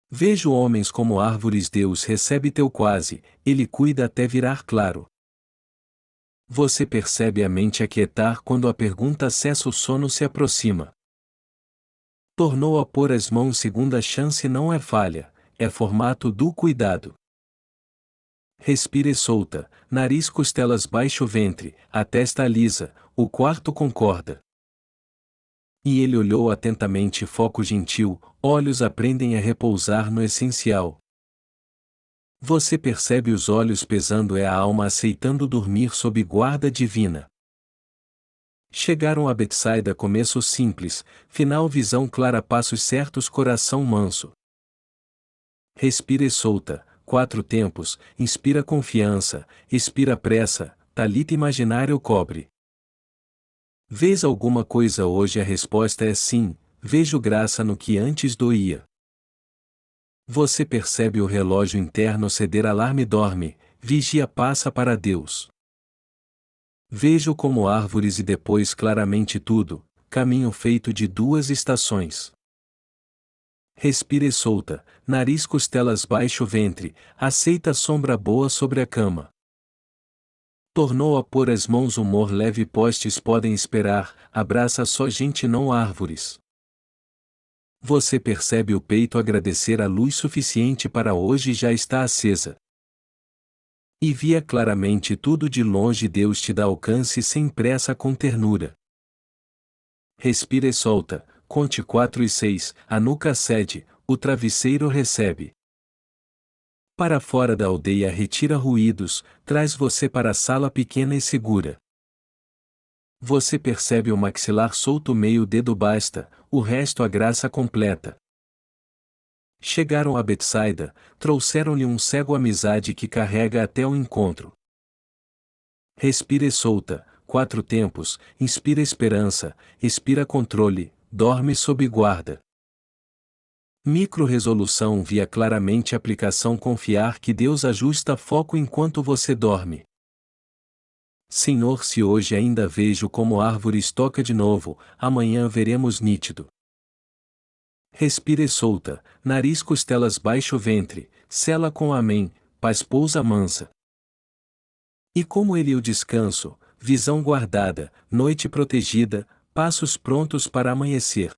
Vejo homens como árvores Deus recebe teu quase, ele cuida até virar claro. Você percebe a mente aquietar quando a pergunta cessa o sono se aproxima. Tornou a pôr as mãos segunda chance não é falha, é formato do cuidado. Respire solta, nariz costelas baixo ventre, a testa lisa, o quarto concorda. E ele olhou atentamente foco gentil, olhos aprendem a repousar no essencial. Você percebe os olhos pesando é a alma aceitando dormir sob guarda divina. Chegaram a Betsaida começo simples, final visão clara passos certos coração manso. Respira e solta, 4 tempos, inspira confiança, expira pressa, talita imaginário cobre. Vês alguma coisa hoje a resposta é sim, vejo graça no que antes doía. Você percebe o relógio interno ceder alarme dorme, vigia passa para Deus. Vejo como árvores e depois claramente tudo, caminho feito de 2 estações. Respire solta, nariz costelas baixo ventre, aceita sombra boa sobre a cama. Tornou a pôr as mãos humor leve postes podem esperar, abraça só gente não árvores. Você percebe o peito agradecer a luz suficiente para hoje já está acesa. E via claramente tudo de longe Deus te dá alcance sem pressa com ternura. Respira e solta, conte 4 e 6, a nuca cede, o travesseiro recebe. Para fora da aldeia retira ruídos, traz você para a sala pequena e segura. Você percebe o maxilar solto meio dedo basta, o resto a graça completa. Chegaram a Betsaida, trouxeram-lhe um cego amizade que carrega até o encontro. Respira e solta, 4 tempos, inspira esperança, expira controle, dorme sob guarda. Micro-resolução via claramente aplicação confiar que Deus ajusta foco enquanto você dorme. Senhor, se hoje ainda vejo como árvores toca de novo, amanhã veremos nítido. Respire solta, nariz costelas baixo ventre, sela com amém, paz pousa mansa. E como ele o descanso, visão guardada, noite protegida, passos prontos para amanhecer.